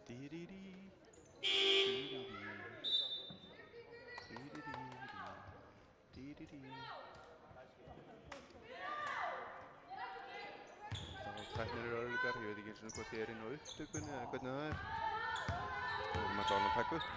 Tæknir eru örlíkar, ég veit ekki eins og hvort ég inn á upptökunni eða hvernig það Við erum að klára að taka upp.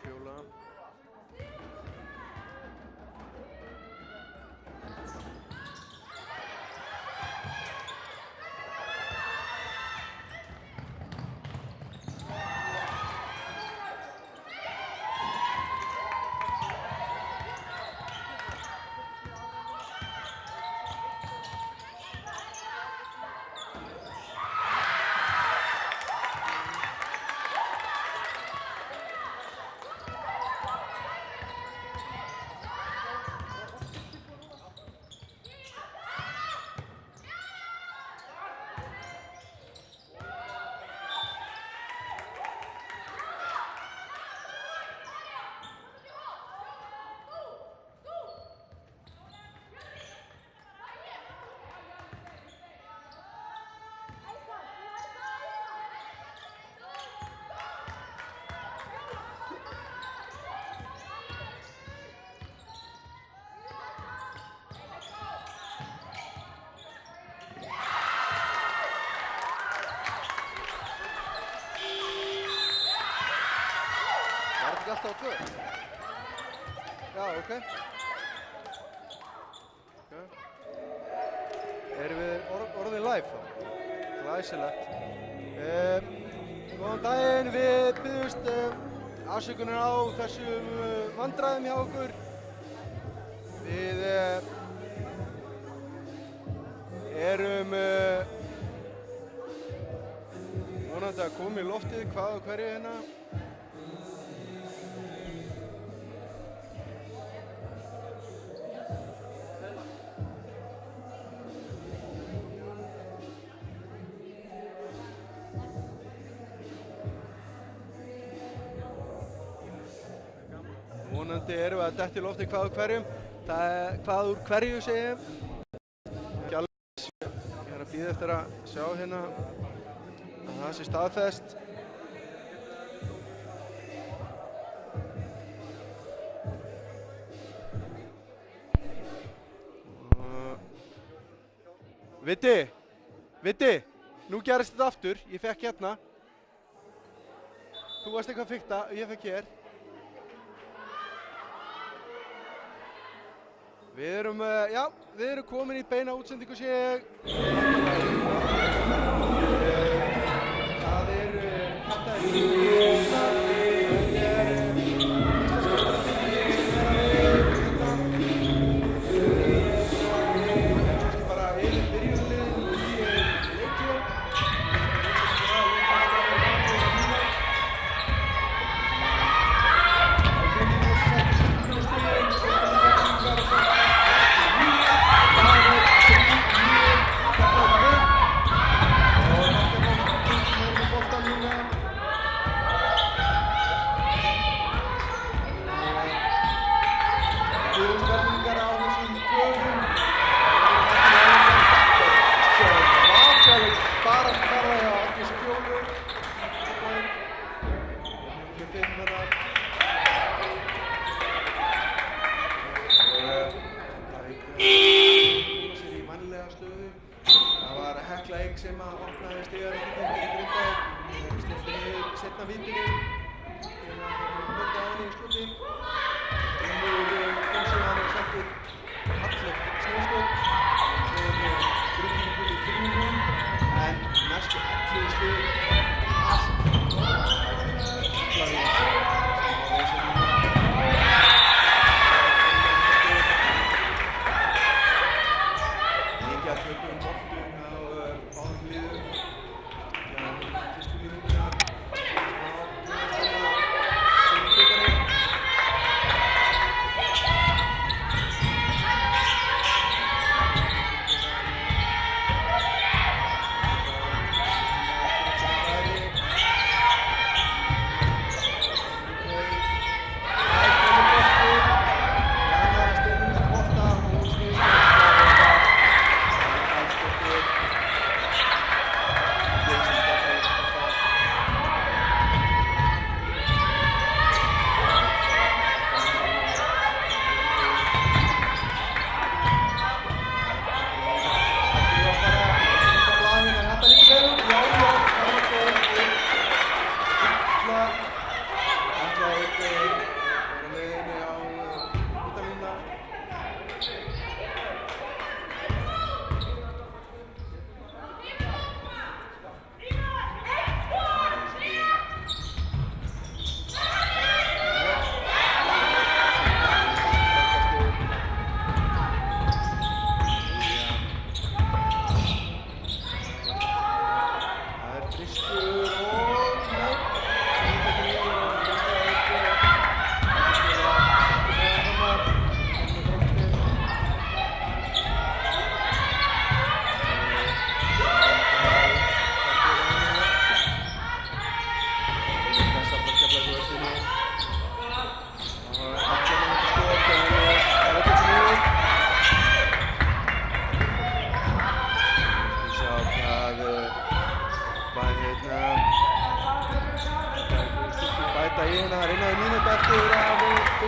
Fjóla. Alltaf á 2? Já, ok. Erum við orðin live þá? Glæsilegt. Góðan daginn, við biðjumst afsökunar á þessum vandræðum hjá okkur. Við erum vonandi að koma í loftið hvað og hverju hérna. Vonandi erum við að detta í lofti hvað úr hverjum. Hvað úr hverju segjum. Ekki alveg. Ég er að bíða eftir að sjá hérna að það sé staðfest. Viti, nú gerist þetta aftur. Ég fekk hérna. Þú varst eitthvað að fikta og ég fekk hér. Við erum komin í beina útsendingu sé ég. Það sem að opnaði stigar í Grindavík, sleppti seinna vítinu til að mölda á henni í skoti. Fjónsíðan er settur Hallur Snjóskóp sem Grindavík í 3-0 en næstu 11 stig allt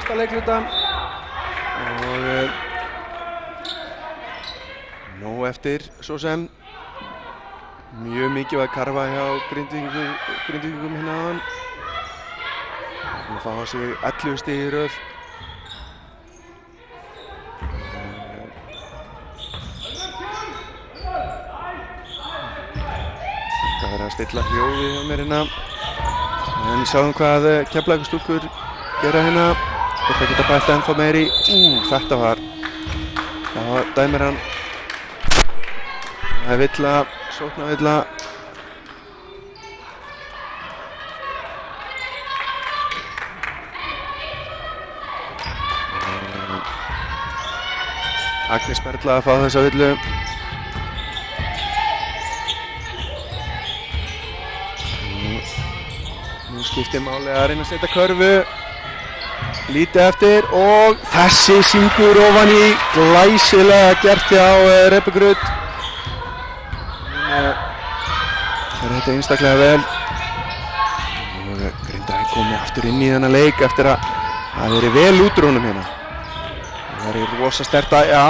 fyrsta leikluta og nóg eftir svo sem. Mjög mikið að karfa hjá Grindvíkingum hérna áðan. Að fá á sig 11 stig í röð. Það verður að stilla hljóði hjá mér hérna. En sjáum hvað Keflavíkurstúlkur gera hérna. Og það geta bætt ennþá meiri. Þetta var dæmir hann. Það er villa, sóknarvilla. Agnes Perla að fá þessa villu. Nú skiptir máli að reyna að setja körfu. Lítið eftir og þessi syngur ofan í, glæsilega gert hjá Rebekku Rut. Það þetta einstaklega vel. Og Grindavík komið aftur inn í þennan leik eftir að það verið vel út úr honum hérna. Það er rosa sterkt að, já,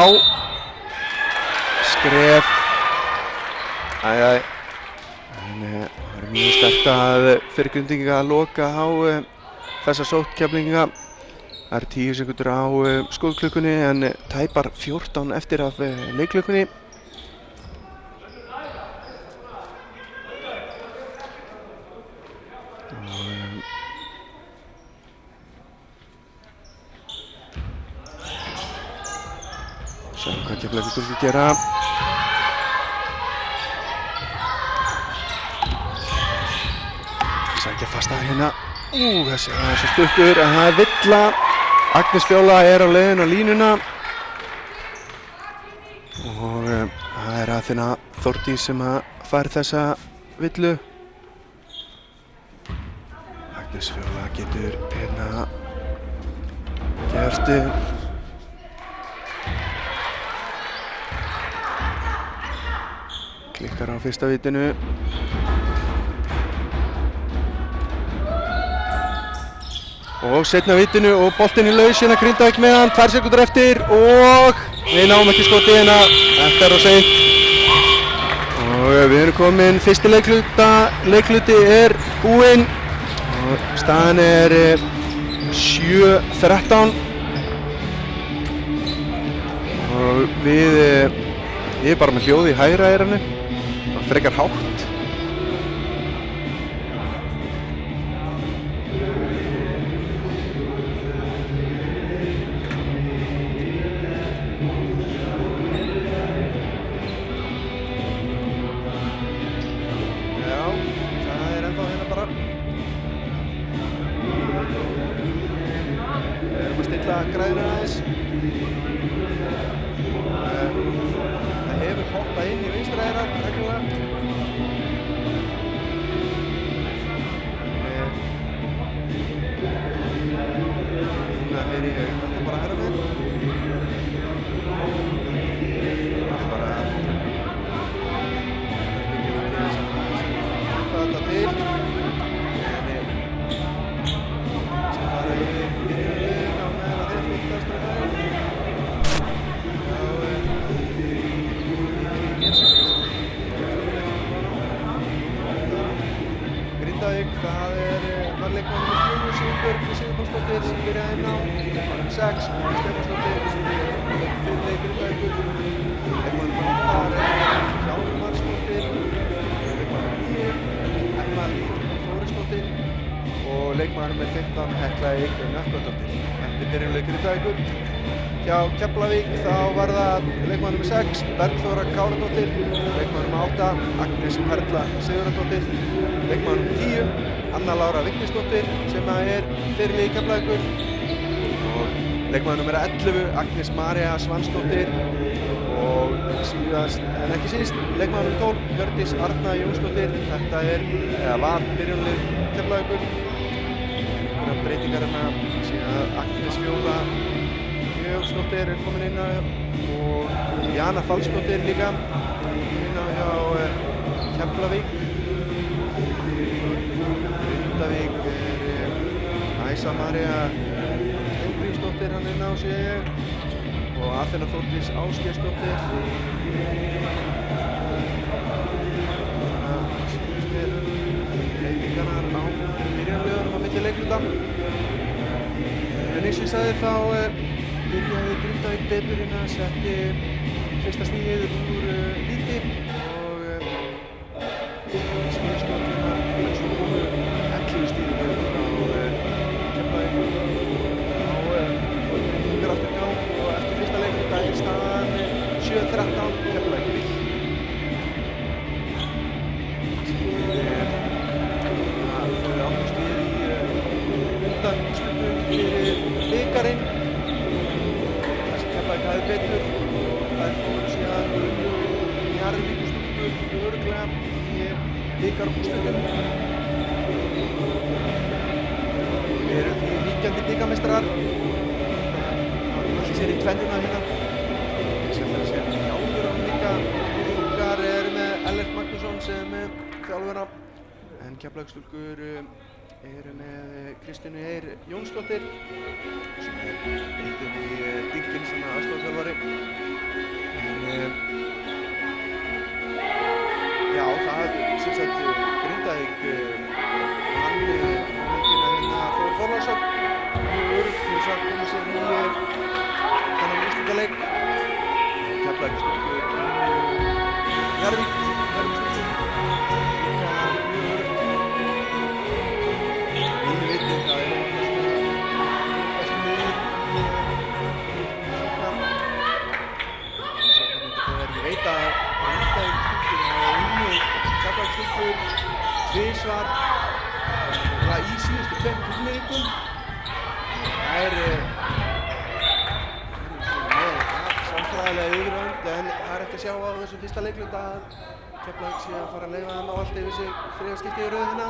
skref, en það er mjög sterkt að fyrir Grindvíkinga að loka á þessa sótkeflinga. Það er 10 sekúndur á skoðklukkunni en tæpar 14 eftir af leikklukkunni. Sjáum hvað Keflavíkurstúlkur gera. Sækja fast að hérna. Þessi er svo stuttur en það er villa. Agnes Fjóla er á leiðin á línuna. Og það er Aþena Þórdís sem að fær þessa villu. Agnes Fjóla getur hérna gert klikkar á fyrsta vitinu. Og seinna vitinu og boltinn í laus hérna Grindavík með hann, 2 sekúndur eftir og við náum ekki skotið hérna. Þetta er of seint. Og við erum komin, fyrsti leikluti er búinn og staðan er 7-13. Og við erum bara með hljóð í hægra eyranu. Það er frekar hátt. Græðina aðeins. Það hefur hoppað inn í vinstra eyrað reglulega. Núna er ég bara hægra megin. Það er bara þetta til. Grindavík, það var leikmaður nr. 4 Sigurbjörg Sigurpálsdóttir sem byrjaði inn á, leikmaður nr. 6 Stefánsdóttir sem byrjaði fyrir leik Grindavíkur, leikmaður nr. 8 Hjálmarsdóttir, leikmaður nr. 9 Emma Líf Þórisdóttir og leikmaður nr. 15 Hekla Eik Nökkvadóttir. Þetta er byrjunleik Grindavíkur. Hjá Keflavík þá var það leikmaður nr. 6 Bergþóra Káradóttir, leikmaður nr. 8 Agnes Perla Sigurðardóttir, leikmaður nr. 10 Anna Lára Vignisdóttir sem er fyrirliði í Keflavíkur og leikmaður nr. 11 Agnes María Svansdóttir og síðast en ekki síst leikmaður nr. 12 Hjördís Arna Jónsdóttir. Þetta var byrjunlið Keflavíkur. Einhverjar breytingar hérna síðan Agnes Fjóla Jónsdóttir er komin inn á og Jana Falsdóttir líka inn á hjá Keflavík. Grindavík er Æsa María Gunnarsdóttir hann inn á sig og Aþena Þórdís Ásgeirsdóttir. Breytingarnar á byrjanliðunum á milli leikluta. En eins og ég sagði þá byrjaði Grindavík betur inn að setti fyrsta stigið úr víti og skilskotuna en svo komu 11 stigið frá Keflavík á afturgang og eftir fyrsta leikluta er staðan 7-13 Keflavík vill. Þau áttust við í undanúrslitum fyrir bikarinn þar sem Keflavík hafði betur og þær fóru síðan Njarðvíkurstúlkur örugglega í bikarúrslitum. Við erum því ríkjandi bikarmeistarar allir sér í tvennuna hérna sem það sér þjálfur líka. Víkingar eru með Ellert Magnússon sem þjálfara en Keflavíkstúlkur eru með Kristjánu Eir Jónsdóttir sem nýttin í Dinkinn sem aðstoðarþjálfari. Já, það sem sagt Grindavík hann hérna Þór Þorláksson mjög öruggt til þess að koma sér í þennan úrslitaleik. Keflavíkstúlkur Njarðvík tvisvar í síðustu 2 turnleikum. Það með samfræðilega yfirvönd en það er ekki að sjá á þessum fyrsta leikluta að Keflavík sé að fara að leyfa þeim á allt yfir sig þriðja skipti í röðina.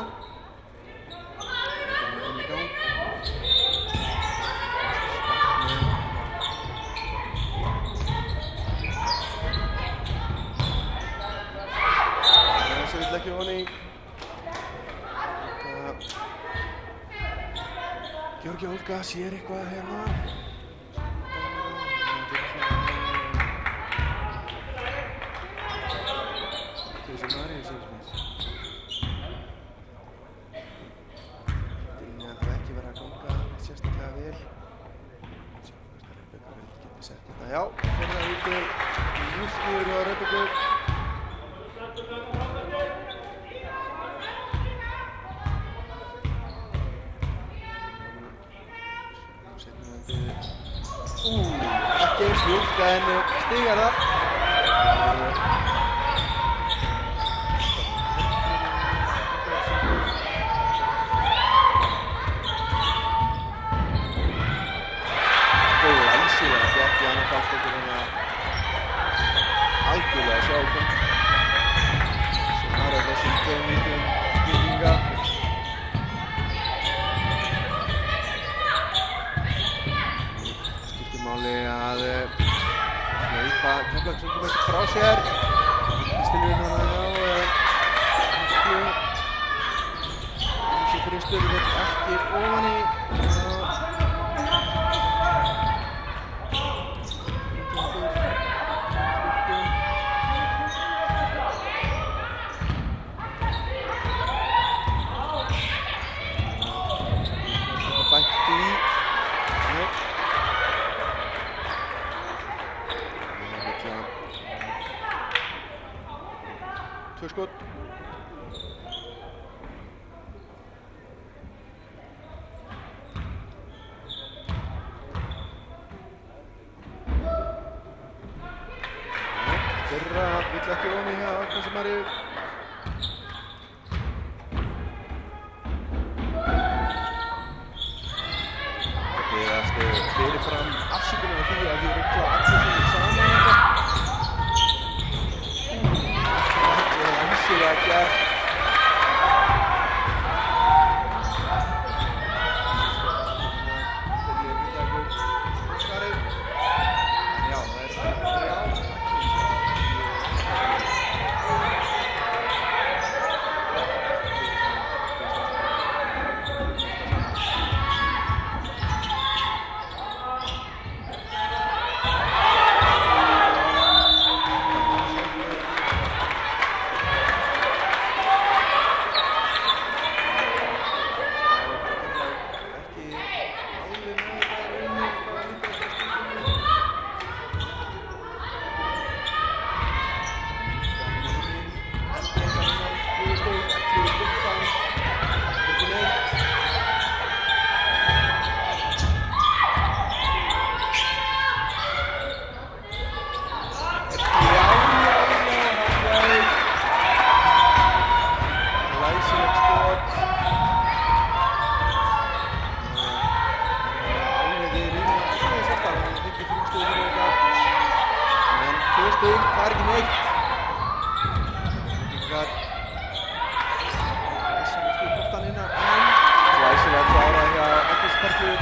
Þessi vill ekki voni Georgi Olga sér eitthvað hérna. Þessi Maríu Sigsmans. Dýrni að það ekki verið að ganga sérstaklega vel. Sjá hvort að Rebekka geti sett þetta. Já, hérna úti Jústur og Rebekku. Ekki eins ljúft en stigar það. Glæsilega flott Jana Karlsdóttir hérna algjörlega sjálfum sem var á þessum 2 mínútum bygginga. Máli að hlaupa Keflavík ekki frá sér. Stilvinn hana á þessu fristur vill ekki ofan í skot. Fyrra vill ekki ofan í hjá Ákvæmsi Maríu. Það beðast fyrirfram afsökunar á því að ég rugla allir saman þetta. Ansilega gert. Já, það er 3. stig, það er ekki neitt. Víkingar sem skil boltan inn en glæsilega klárað hjá Agnes Perlu.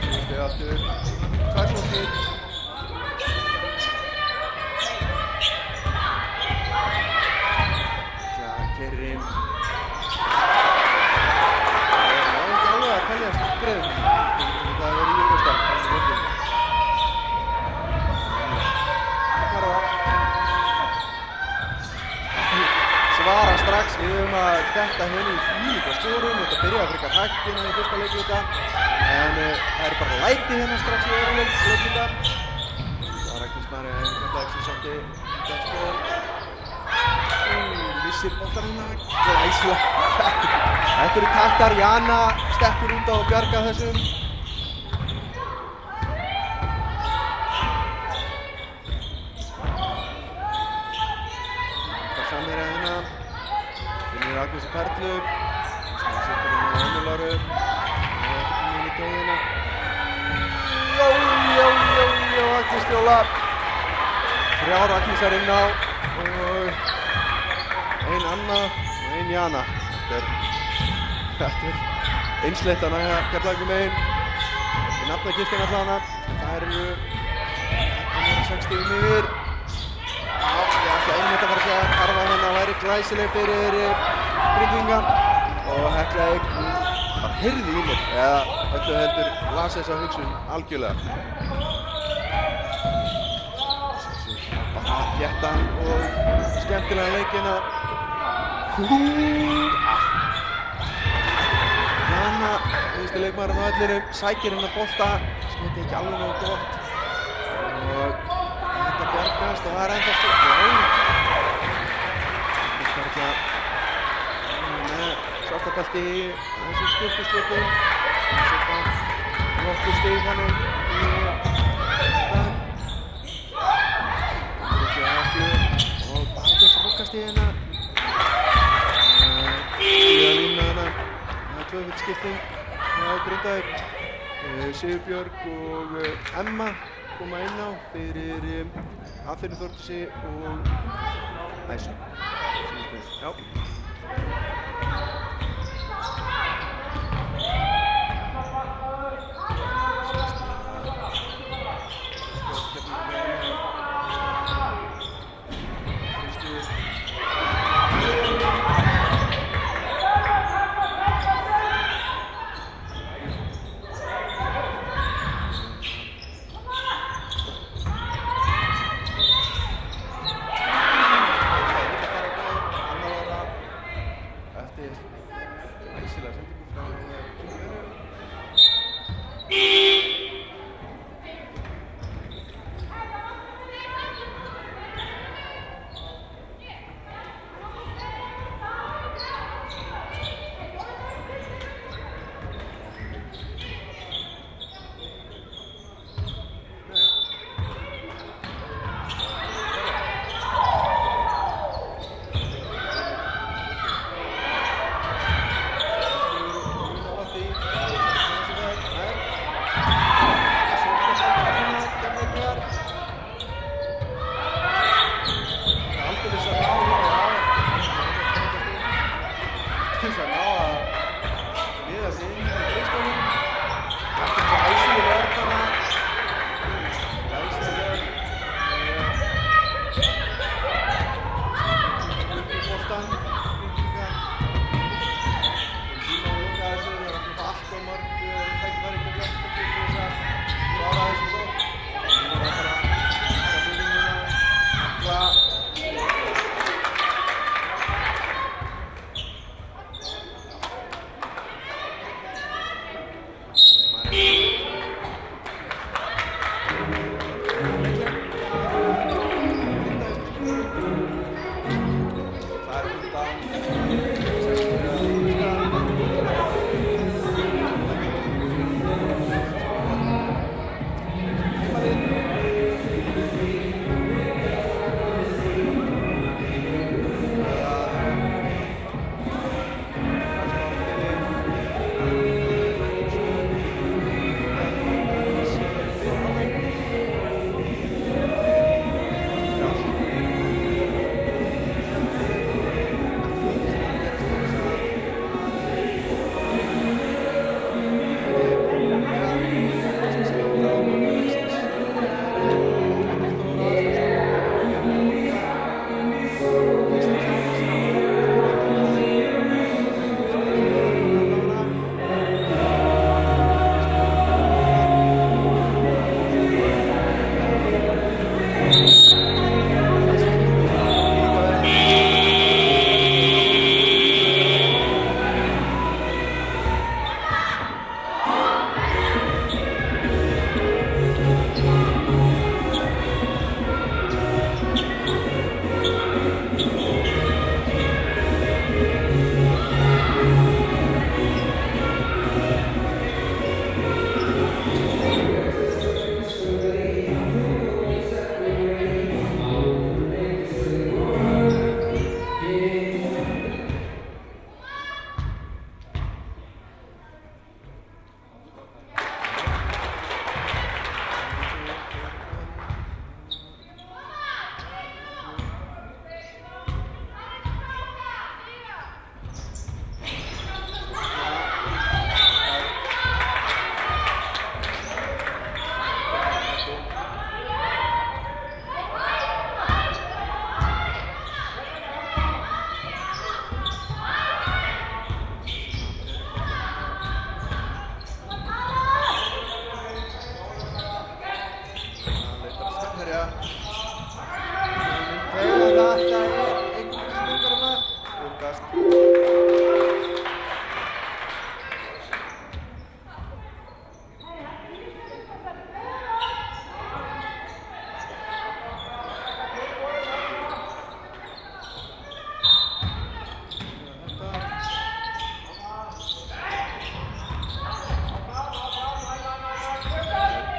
Stig aftur, 2 sóknir. Keyrir inn. Það er ekki alveg að teljast greiðum. Það er í Euroskap. Svara strax, við höfum að detta henni í þvílíka skórun. Þetta byrjaði frekar hægt hérna í fyrsta leikluta. En það er bara læti hérna strax í öðru leikluta. Það er Agnes María Keflavík sem setti dagskóðan. Vissir boltar hérna. Glæsilega. Þetta eru taktar. Jana stekkur út á og bjarga þessum. Samherja hérna. Finnur Agnesi Perlu. Setur hérna á Önnu Láru. Það er ekki mjög í tóðina. Jó, Agnes Fjóla. 3 Agnesar inn á. Og ein Anna og ein Jana. Þetta er einsleitt að næja Keflavíkur megin. Í nafnagiftin allavega. Það eru 6 stigum yfir. Ég ætla einmitt að fara að segja að Karfa hérna væri glæsileg fyrir Grindvíkinga og Keflavík bara heyrði í mér eða öllu heldur las þessa hugsun algjörlega. Bara þéttan og skemmtilega leikina. Jana, vinstri leikmaðurinn á vellinum, sækir hérna bolta, skoti ekki alveg nógu gott og þetta bjargast og það er ennþá stig. Perla með svartabelti í þessum styrkustökum. Setja nokkuð stig þannig í dag. Þetta er ekki og bara þess rúkast í hérna. Síðan lína hérna. Það er 2 skipting hjá Grindavík. Sigurbjörg og Emma koma inn á fyrir Hafþóri Þórdísi og Æsu. Já.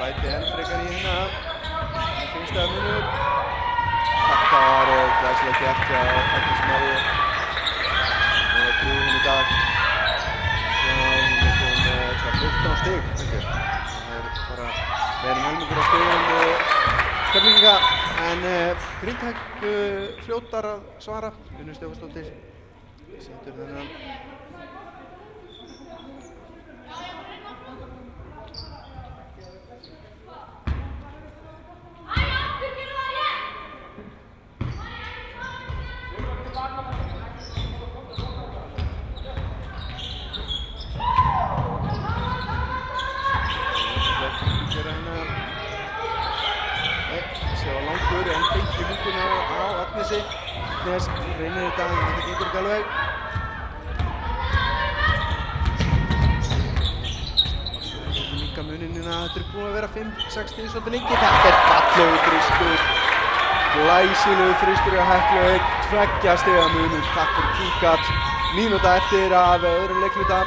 bæti enn frekar í hérna. Það finnst það munur. Þetta var glæsilega gert hjá Árni Smári. Það er búinn í dag. Já, hún er komin með 14 stig, ekki? Það er bara meira helmingur á stigum Keflvíkinga. En Grindavík fljótar að svara. Unnur Stefánsdóttir setur þennan. Agnes reynir þetta, þetta gengur ekki alveg. Líka muninina, þetta er búin að vera 5-6 stig svolítið lengi. Þetta er fallegur þristur. Glæsilegur þristur hjá Heklu, 2 stiga munur, takk fyrir kíkat. Mínúta eftir af öðrum leikluta.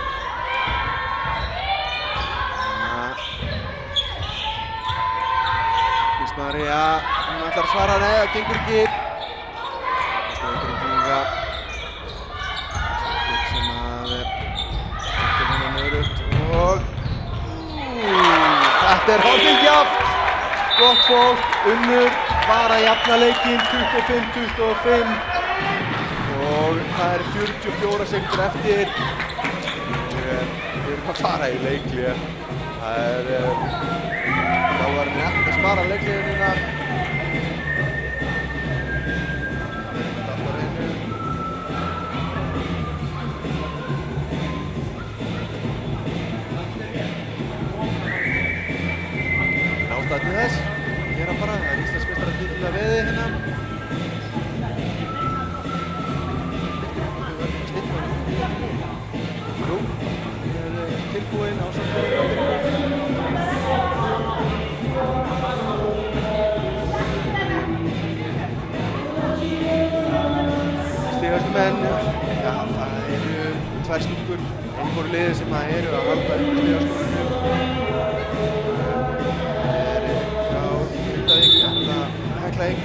María, hún ætlar að svara, nei, það gengur ekki. Það er Grindvíkinga sem að hættir hennan öðrugt og þetta er hálfgeng jafnt. Gott fólk, Unnur var að jafna leikinn 25-25 og það er 44 sekundur eftir. Við erum að fara í leikli. Það var ekkert að spara leikliðunina. Þetta alltaf reynu. En ástæða til þess, gera bara, það er Íslandsmeistaratitill að veði hérna. Jú, ég er tilbúinn á Stigastu menn, já, það eru 2 stúlkur í hvoru liði sem það eru að halda upp stigastunum. Það er hjá Grindavík, Hekla Eik.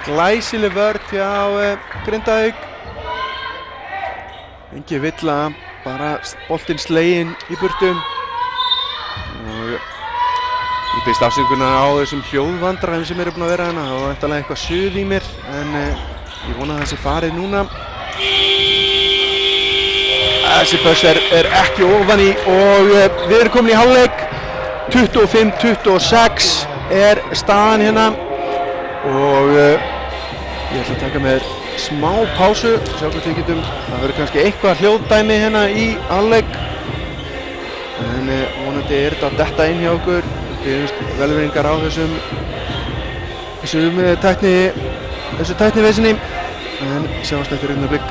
Glæsileg vörn hjá Grindavík. Engi villa, bara boltinn sleginn í burtu. Ég biðst afsökunar á þessum hljóðvandræðum sem eru búin að vera hérna. Það var væntanlega eitthvað suð í mér, en Ég vona að þessi farið núna. Þessi buzzer ekki ofan í og við erum komin í hálfleik. 25-26 staðan hérna og ég ætla að taka með smá pásu, sjá hvort við getum, það verður kannski eitthvað hljóðdæmi hérna í hálfleik en vonandi þetta að detta inn hjá okkur. Við erum velveringar á þessu tæknivesinni en sjáumst eftir augnablik.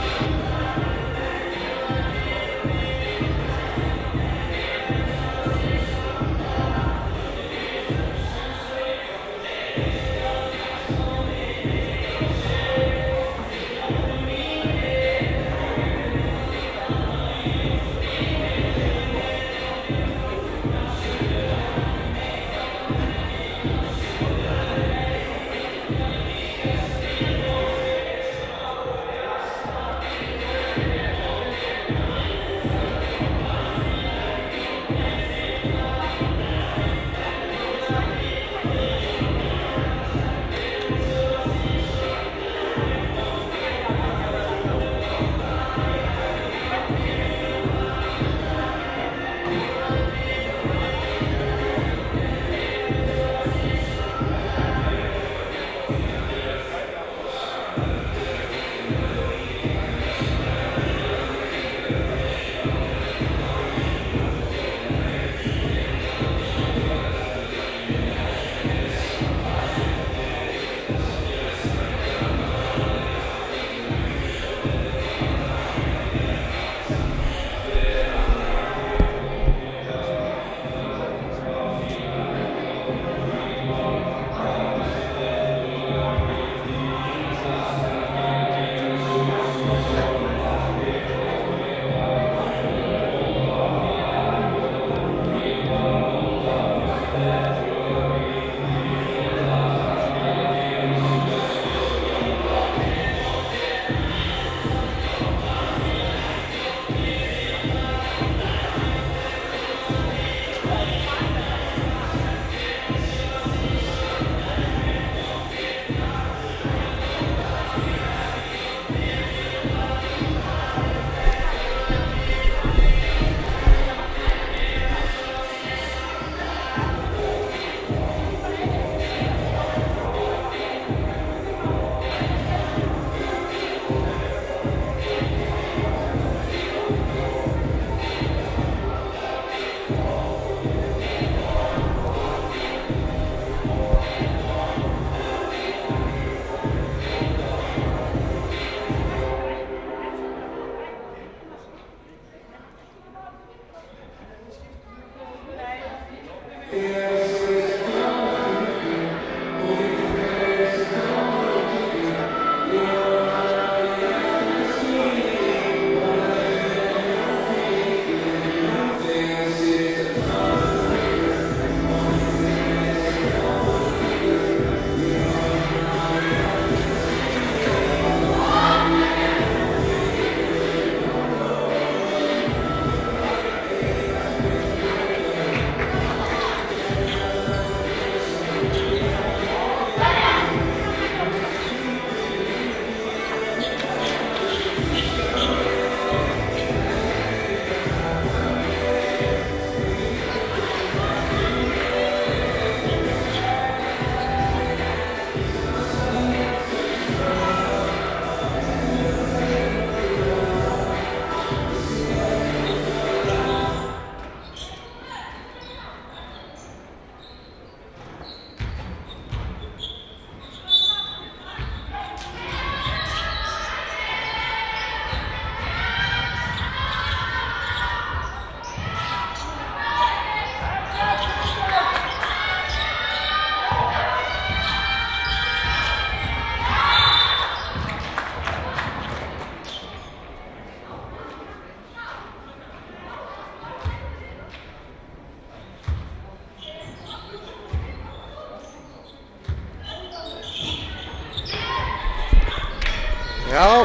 Já,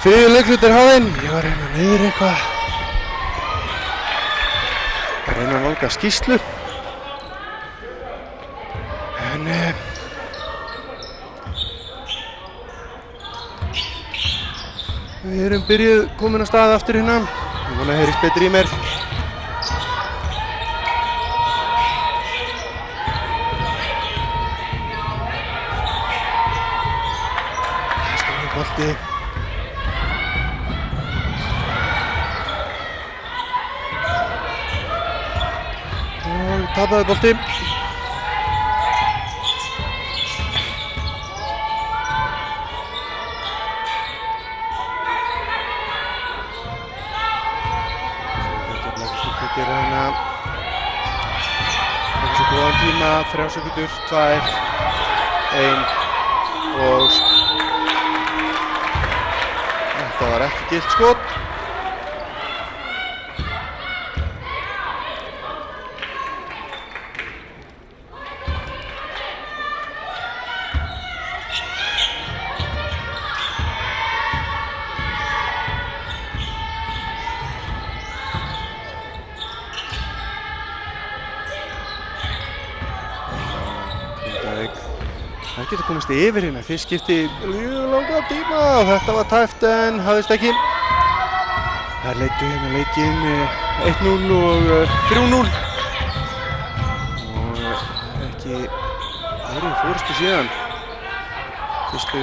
þriðju leiklutur hafinn. Ég var að reyna niður eitthvað. Að reyna að nálga skýrslu. En Við erum byrjuð komin að stað aftur hérna. Ég vona að heyrist betur í mér. Stóri bolti. Og tapaði bolti. Góðan tíma, 3 sekúndur, 2, 1 og þetta var ekki gilt skot. Það getur komist yfir hérna, fyrst skipti mjög langa tíma og þetta var tæft en hafðist ekki. Það leiddu hérna leikinn 1-0 og 3-0 og ekki verið í forystu síðan fyrstu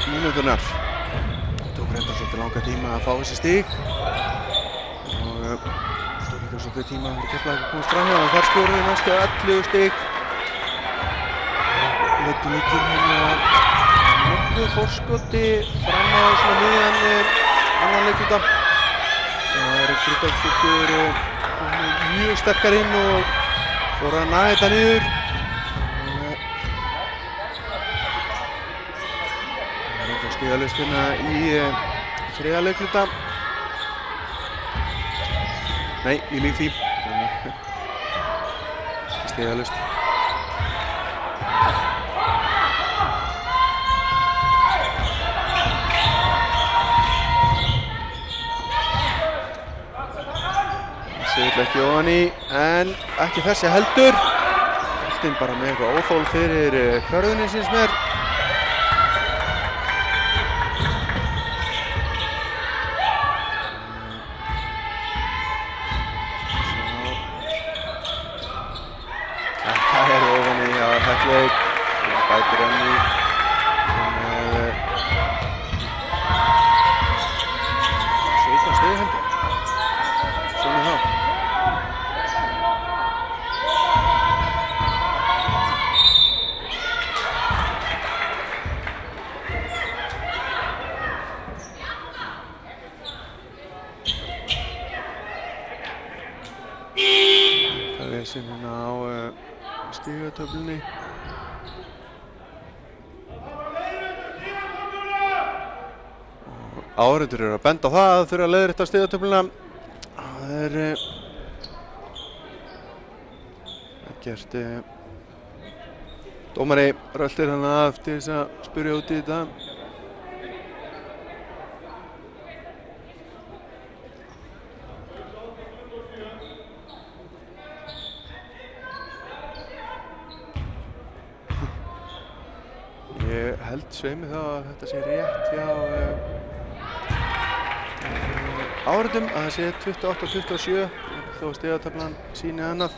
mínúturnar. Tók reyndar svolítið langa tíma að fá þessi stig og tók líka svolítið tíma að Keflavík að komast fram hjá en þar skoruðu næstu 11 stig. Leiddu leikinn hérna nokkuð forskoti fram á svona miðjan annan leikluta. Það eru Grindavíkurstúlkur mjög sterkar inn og fóru að naga þetta niður. Það er þá stigalaustina í þriðja leikluta. Nei, í líf því. Stigalaust. Sigurll ekki ofan í, en ekki þessi heldur. Boltinn bara með eitthvað óþol fyrir Hjörðunin síns mér. Þetta er ofan í á Hekluvík. Það bætir enn í. Með 17 stig heldur. Svona þá. Það er sem hérna á stigatöflunni. Áhorfendur eru að benda á það að þurfa að leiðrétta stigatöfluna. Það er ekkert dómari röltir hann af til þess að spyrja út í þetta. Ég held sveimi þá að þetta sé rétt hjá áhorfendum að það sé 28-27 þó stigatöflan sýni annað.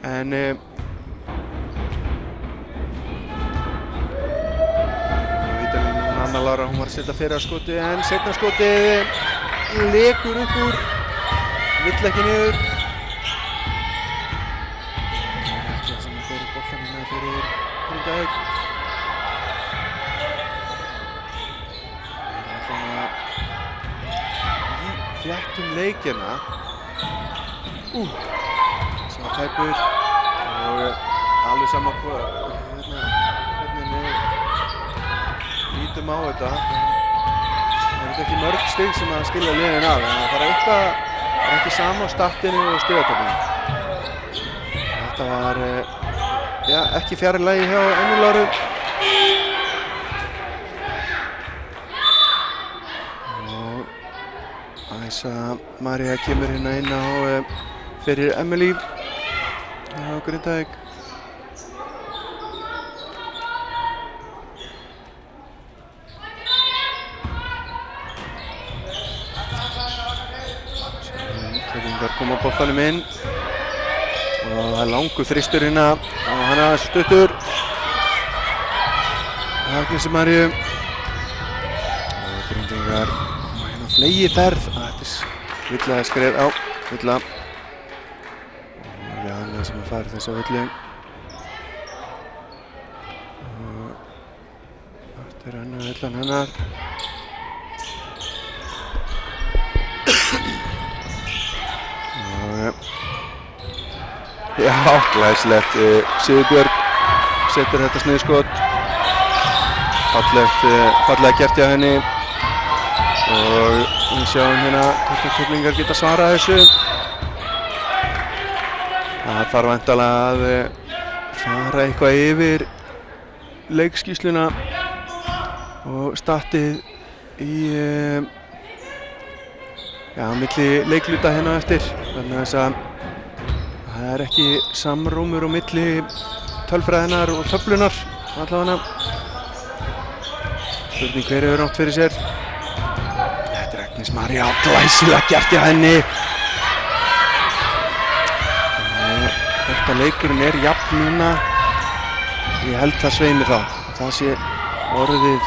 En Vítalín Anna Lára, hún var að setja fyrra skotið en seinna skotið lekur upp úr, vill ekki niður. Það er ekki það sem að fyrir boltanum með fyrir Grindavík. Þjættum leikina. Sem var tæpur og alveg saman hvernig við lítum á þetta. Það er ekki mörg stig sem að skilja liðin af en það er eitthvað ekki sama á startinu og stigatöflunni. Þetta var ekki fjarri lagi hjá Önnu Láru. Æsa María kemur hérna inn á fyrir Emily á Grindavík. Keflingar koma boltanum inn og það er langur þristur hérna og hann er stuttur Agnesi Maríu og Grindvíkingar hérna flegiferð þetta er villega skref á villa og Jana sem að fara þessa villu og þetta er önnur villan hennar Já, glæsilegt. Sigurbjörg setur þetta sniðskot. Fallega gert hjá henni. Og við sjáum hérna hvernig Keflingar geta svarað þessu. Það þarf væntanlega að fara eitthvað yfir leikskýrsluna og statið í milli leikluta hérna eftir. Þannig að þess að það er ekki samrómur á milli tölfræðinnar og töflunar allavega. Spurning hver hefur rátt fyrir sér. Þetta er Agnes María glæsilega gert hjá henni. Þetta leikurinn er jafn núna. Ég held það sveimi þá. Það sé orðið. Ég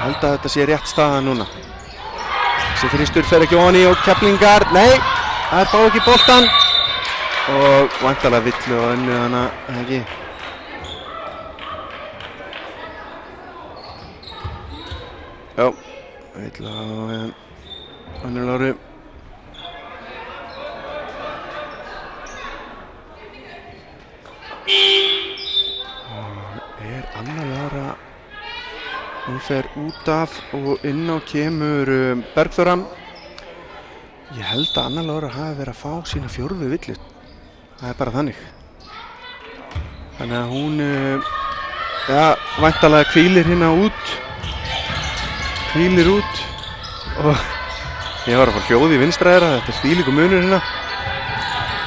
held að þetta sé rétt staða núna. Þessi þristur fer ekki ofan í og Keflingar. Nei, það er fá ekki boltan. Og væntanlega villu og önnur hana, ekki? Já, villu og önnur Láru. Og Anna Lára, hún fer út af og inn á kemur Bergþóra. Ég held að Anna Lára hafi verið að fá sína 4. villu. Það er bara þannig. Þannig að hún, væntanlega hvílir hérna út. Hvílir út. Og ég var að fá hljóð í vinstra þeirra, þetta er þvílíkur munur hérna.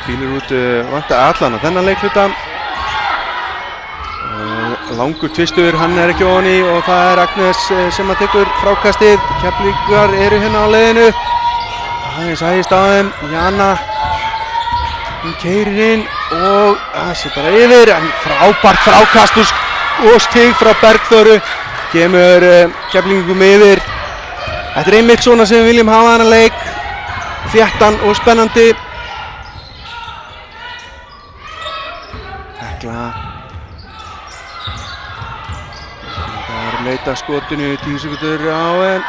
Hvílir út, vantar allan á þennan leikluta. Langur tvistur, hann er ekki ofan í og það er Agnes sem að tekur frákastið. Keflingar eru hérna á leiðinu. Aðeins hægist á þeim, Jana. Hún keyrir inn og það sé bara yfir, en frábært frákast og stig frá Bergþóru. Kemur Keflingum yfir. Þetta er einmitt svona sem við viljum hafa þennan leik. Þéttan og spennandi. Hekla. Það er leita skotinu, 10 sekundur á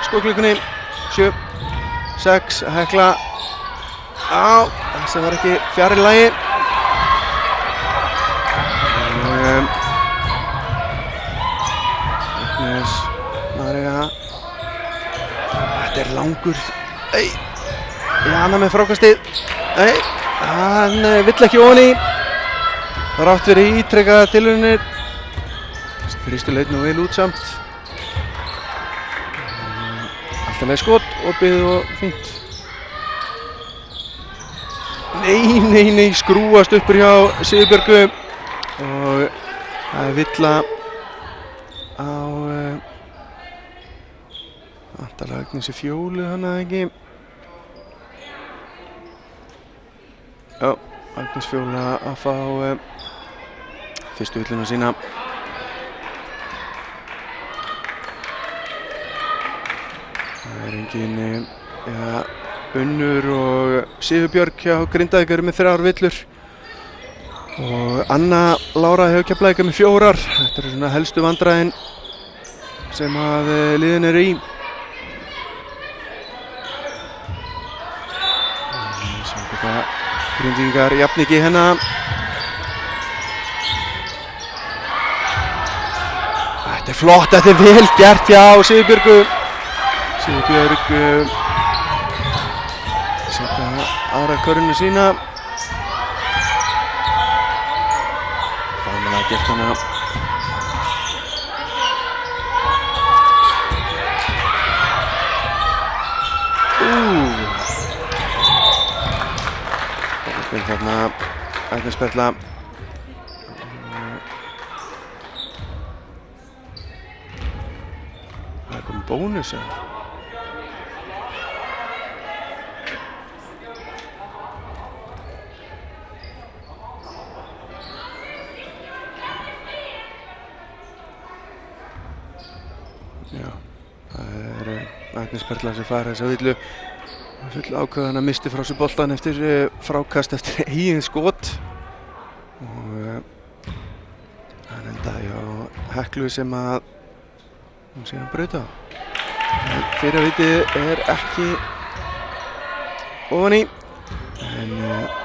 skotklukkunni. 7, 6, Hekla. Á, þessi var ekki fjarri lagi. Agnes María. Þetta er langur. Jana með frákastið. Hann vill ekki ofan í. Þrátt fyrir ítrekaðar tilraunir. Þrýstu leit nú vel út samt. Alltaf leið skot, opið og fínt. Nei, skrúast uppur hjá Sigurbjörgu og það er villa á vantarlega Agnesi Fjólu hana ekki. Já, Agnes Fjóla að fá fyrstu villuna sína. Það er engin Unnur og Sigurbjörg hjá Grindavík eru með 3 villur og Anna Lára hjá Keflavík með 4. Þetta eru svona helstu vandræðin sem að liðin eru í. Grindvíkingar jafn ekki hérna. Þetta er flott, þetta er vel gert hjá Sigurbjörgu. Sigurbjörg setja aðra köruna sína. Fámlega gert hana. Þarna Agnes Perla. Það er komið bónus eða? Já, það Agnes Perla sem fara þessa villu. Full ákveðan að misti frá sér boltan eftir frákast eftir eigin skot. Og hann endaði á Heklu sem að hún sé að brauta. Fyrra vitið ekki ofan í. En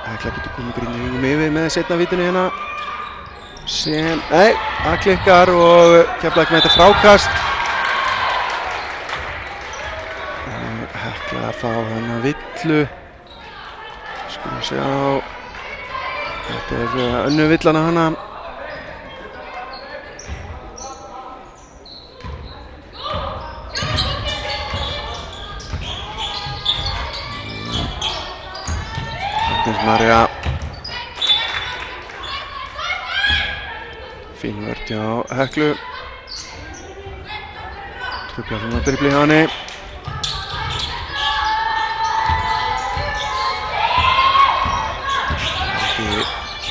Hekla getur komið Grindvíkingum yfir með seinna vitinu hérna. Sem, það klikkar og Keflavík með þetta frákast. Hekla að fá hana villu. Skulum sjá. Þetta önnur villana hana. Agnes María. Fín vörn hjá Heklu. Truflar hún á dribbli hjá henni.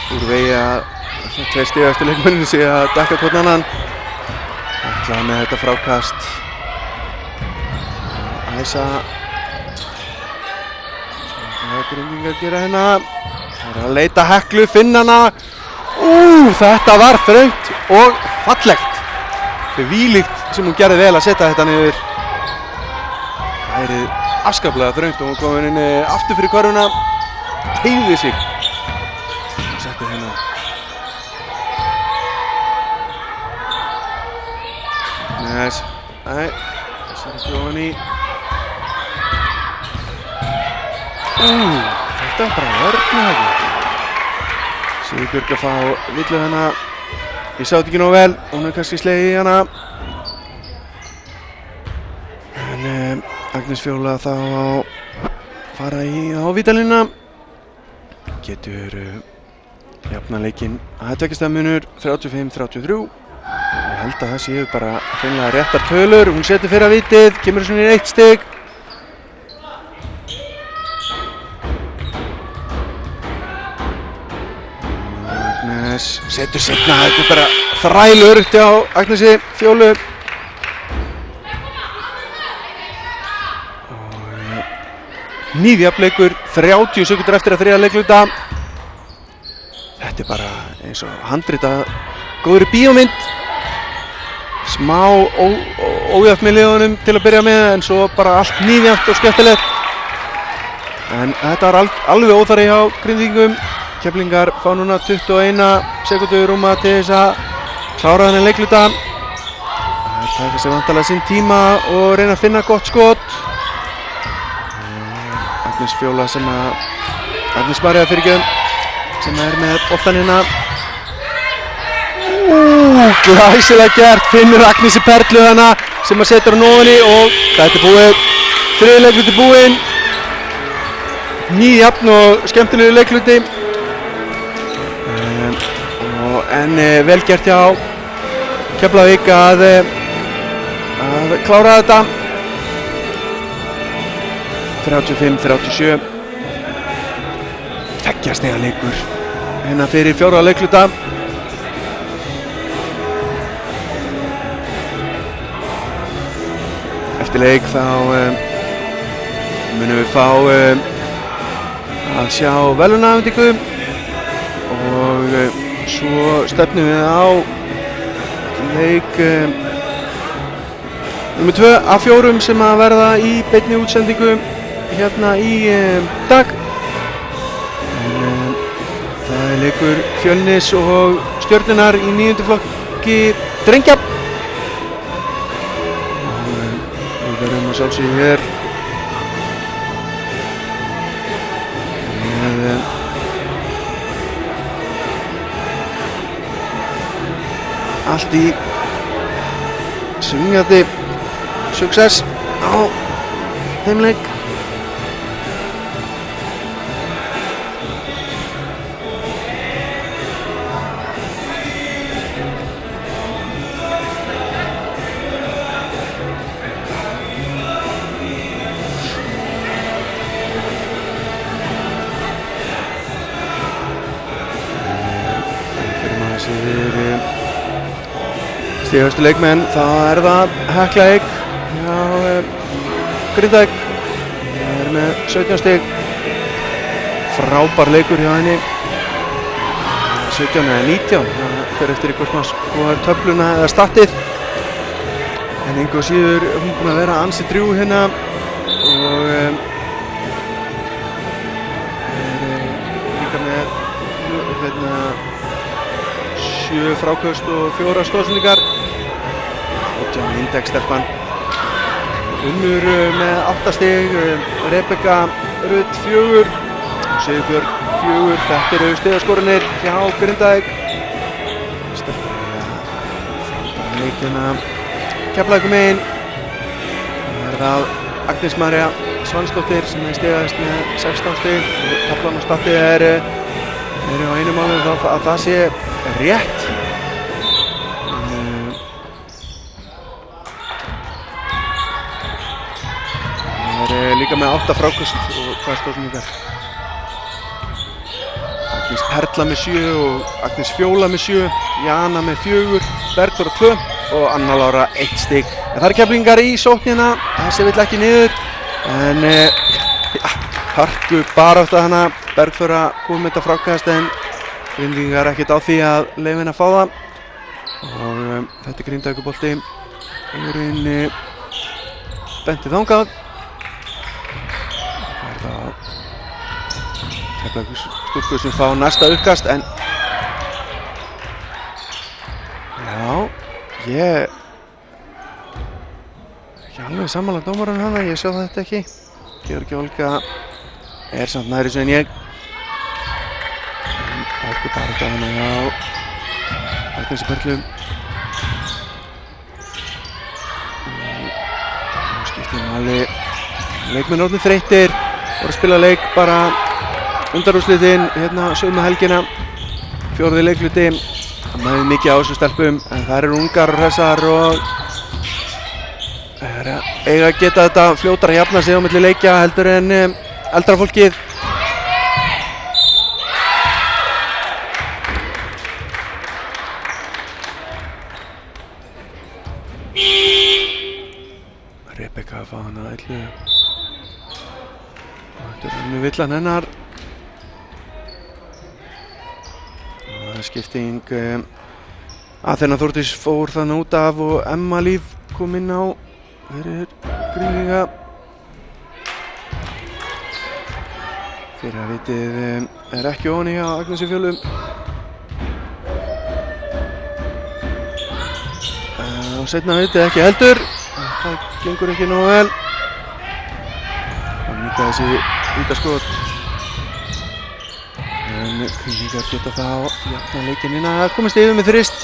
Úr vegi að tveir stigasti leikmennir sé að dekka hvorn annan. Hekla með þetta frákast. Æsa. Hvað er Grindvíkingar að gera hérna? Það er að leita Heklu, finna hana. Þetta var þröngt og fallegt. Þvílíkt sem hún gerði vel að setja þetta niður. Það er afskaplega þröngt og hún kom inn aftur fyrir körfuna. Teygði sig. Setti hérna. Agnes. Þessar ekki ofan í. Þetta var bara vörn. Sigurbjörg að fá villu hana. Ég sá þetta ekki nógu vel. Hún kannski slegið í hana. En Agnes Fjóla þá að fara á vítalínuna. Getur jafna leikinn að tveggjastamunur 35-33. Ég held að það séu bara hreinlega réttar tölur. Hún setur fyrra vitið, kemur svona í 1 stig. Agnes setur seinna, þetta er bara þrælurgt hjá Agnesi Fjólu. Nýðjafnleikur, 30 sekúndur eftir að þriðja leikluta. Þetta er bara eins og handrita góðri bíómynd. Smá ójafnt með liðunum til að byrja með, en svo bara allt nýðjafnt og skemmtilegt. En þetta var alveg óþarfi hjá Grindvíkingum. Keflingar fá núna 21 sekúndu rúma til þess að klára þennan leikluta. Það taka sér vantarlega sinn tíma og reyna að finna gott skot. Agnes Fjóla sem að Agnes María sem er með boltan hérna. Glæsilega gert, finnur Agnesi Perlu hana sem að setur hann ofan í og þetta er búið. Þriðji leikluti búinn. Nýjafn og skemmtilegu leikluti. En vel gert hjá Keflavík að klára þetta. 35-37. Tveggja stiga leikur hérna fyrir fjórða leikluta. Eftir leik þá munum við fá að sjá verðlaunaafhendingu og svo stefnum við á leik nummer 2 af 4 sem að verða í beinni útsendingu hérna í dag. Það er leikur Fjölnis og Stjörnunnar í 9. flokki drengja. Við verðum að sjálfsögðu hér með allt í svingandi success á þeim leik. Stigahæstu leikmenn, það það Hekla Eik hjá Grindavík. Það með 17 stig. Frábær leikur hjá henni. 17 eða 19, það fer eftir í hvort maður skoðar töfluna eða statið. En engu og síður hún búin að vera ansi drjúg hérna og líka með 7 fráköst og 4 stóðsendingar. 18 index-stelpan. Unnur með 8 stig, Rebekka Rutt 4, Sigurbjörg 4. Þetta eru stigaskoranir hjá Grindavík. Stelpan leikina Keflavíkur megin. Það það Agnes María Svansdóttir sem stigahæst með 16 stig. Taflan og statið eru á einu máli að það sé rétt. Það líka með 8 frákast og 2 stóðsendingar. Agnes Perla með 7 og Agnes Fjóla með 7, Jana með 4, Bergþóra 2 og Anna Lára 1 stig. En það Keflvíkingar í sóknina, þessi vill ekki niður. En hörku barátta hana, Bergþóra kom með þetta frákast en Grindvíkingar ekkert á því að leyfa henni að fá það. Og þetta Grindavíkurbolti yfirinn benti þangað. Keflavíkur stúlkur sem fá næsta uppkast en já, ég ekki alveg sammála dómaranum hana, ég sjá þetta ekki. Georgi Olga samt næri svo en ég. Hörku barátta hana hjá Agnesi Perlu. Nú skiptir alveg leikmenn orðnir þreyttir, voru að spila leik bara undanúrslitin hérna sömu helgina. 4. leikluti, það mæði mikið á þessum stelpum en það eru ungar og hressar og eiga að geta þetta fljótar að jafna sig á milli leikja heldur en eldra fólkið. Rebekka að fá hana að illu. Þetta er villan hennar. Það er skipting Aþena Þórdís fór þannig út af og Emma Líf kom inn á fyrir Grindvíkinga. Fyrir að vitið ekki ofan hjá Agnesi Fjólu. Og seinna vitið ekki heldur. Það gengur ekki nógu vel. Það nýta þessi vítaskot. En Grindvíkingar geta það á jafna leikinn inn að komast yfir með þrist.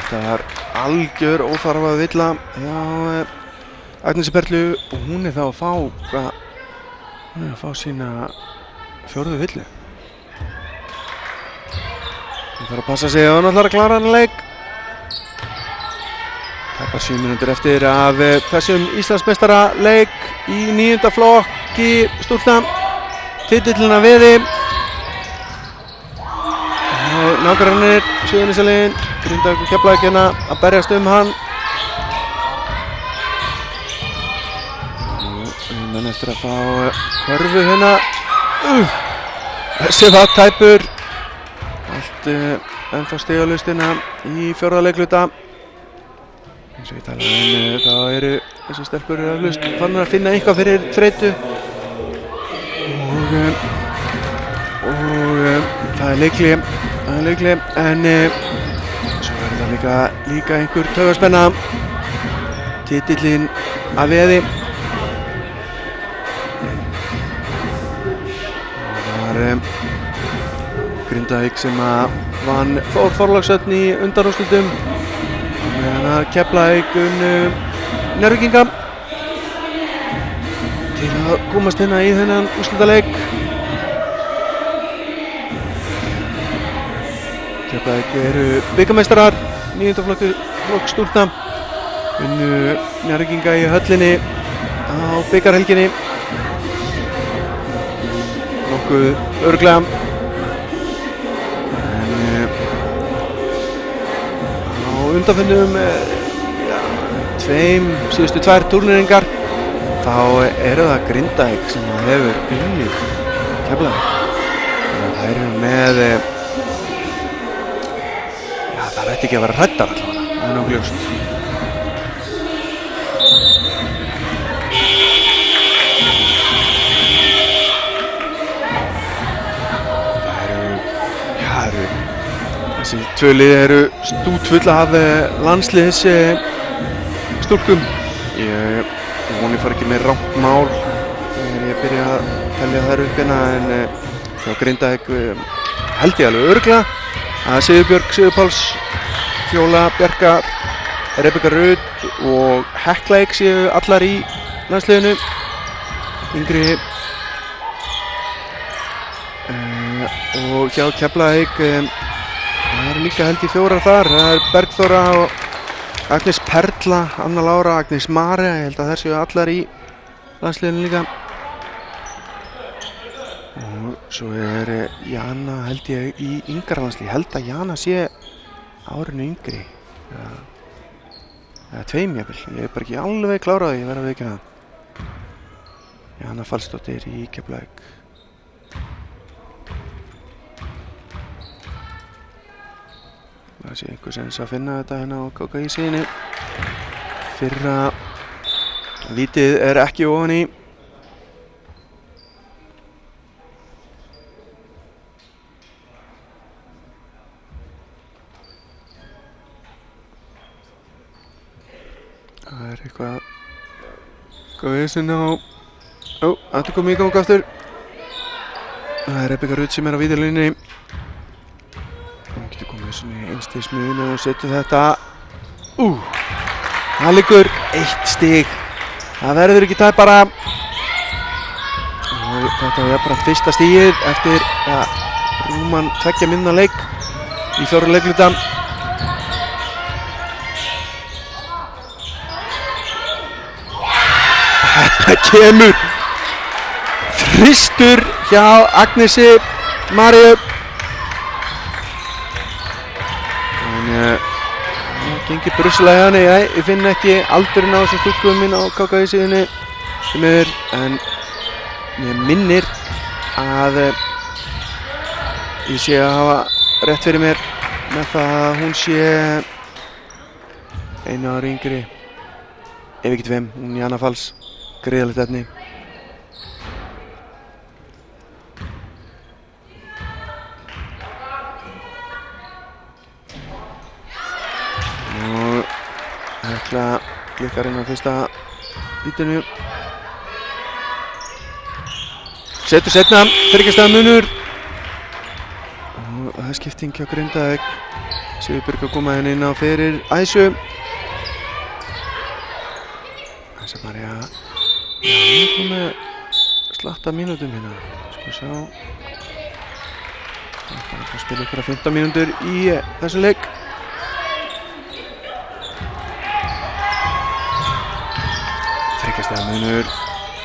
Þetta var algjör óþarfa villa hjá Agnesi Perlu og hún þá að fá sína 4. villu. Hún þarf að passa sig ef hún ætlar að klára þennan leik. Tæpar 7 mínútur eftir af þessum Íslandsmeistara leik í 9. flokki stúlkna. Titillinn að veði. Nágrannir, Suðurnesjaliðin, Grindavík og Keflavík hérna að berjast hann. Menn eftir að fá körfu hérna. Þessi var tæpur. Allt ennþá stigalaustina í 4. leikluta. Eins og ég tala en þá eru þessi stelpur eflaust farnar að finna eitthvað fyrir þreytu. Og það er leikli en svo er það líka einhver taugaspenna. Titillinn að veði. Það var Grindavík sem vann Þór Þorlákshöfn í undanúrslitum. Meðan að Keflavík Njarðvíkinga til að komast hérna í þennan úrslitaleik. Keflavík eru bikarmeistarar 9. flokk stúlkna. Unnu Njarðvíkinga í höllinni á bikarhelginni. nokkuð örugglega. En á undanförnum síðustu 2 túrneringar þá eru það Grindavík sem hefur unnið Keflavík. Það eru með það ætti ekki að vera hræddar allavega, það er nokkuð ljóst. Þessi 2 lið eru stútfull af landsliðs stúlkum. Ég voni fara ekki með rangt mál þegar ég byrja að telja þær upp hérna, en hjá Grindavík held ég alveg örugglega að Sigurbjörg Sigurpáls, Fjóla Bjarka, Rebekka Rut og Hekla Eik séu allar í landsliðinu. Yngri og hjá Keflavík það eru líka held ég 4 þar. Það er Bergþóra og Agnes Perla, Anna Lára, Agnes María. Ég held að þær séu allar í landsliðinu líka. Og svo er Jana held ég í yngra landslið. Ég held að Jana sé árinu yngri. Eða 2 jafnvel. Ég er bara ekki alveg klárað, ég verð að viðurkenna það. Jana Fallsdóttir í Keflavík. Það sé einhver sem að finna þetta hérna á KKÍ-síðunni. Fyrra vítið er ekki ofan í. Það er eitthvað vesen á. Þetta komið í gang aftur. Það er Rebekka Rut sem er á víðarlínunni. Hún getur komið svona í einstigsmiðinu og setur þetta. Það liggur 1 stig. Það verður ekki tæpara. Og þetta var bara fyrsta stigið eftir rúman 2 mínútna leik í 4. leikluta. Þetta kemur þristur hjá Agnesi Maríu. Það gengir bruslega hjá henni. Ég finn ekki aldurinn á þessum stúlkum minn á KKÍ-síðunni sem er, en mér minnir að ég sé að hafa rétt fyrir mér með það að hún sé 1 ári yngri, ef ekki 2. Hún Jana Falls, gríðarlegt efni. Hekla klikkar inn á fyrsta vítinu. Setur setna, þriggjastaða munur. Og það er skipting hjá Grindavík. Sigurbjörg að koma henni inn á fyrir Æsu. Æsa María. Hún er komið slatta mínútum hérna. Sko sjá. Það er að spila ykkur 15 mínútur í þessu leik. Þriggjastaða munur.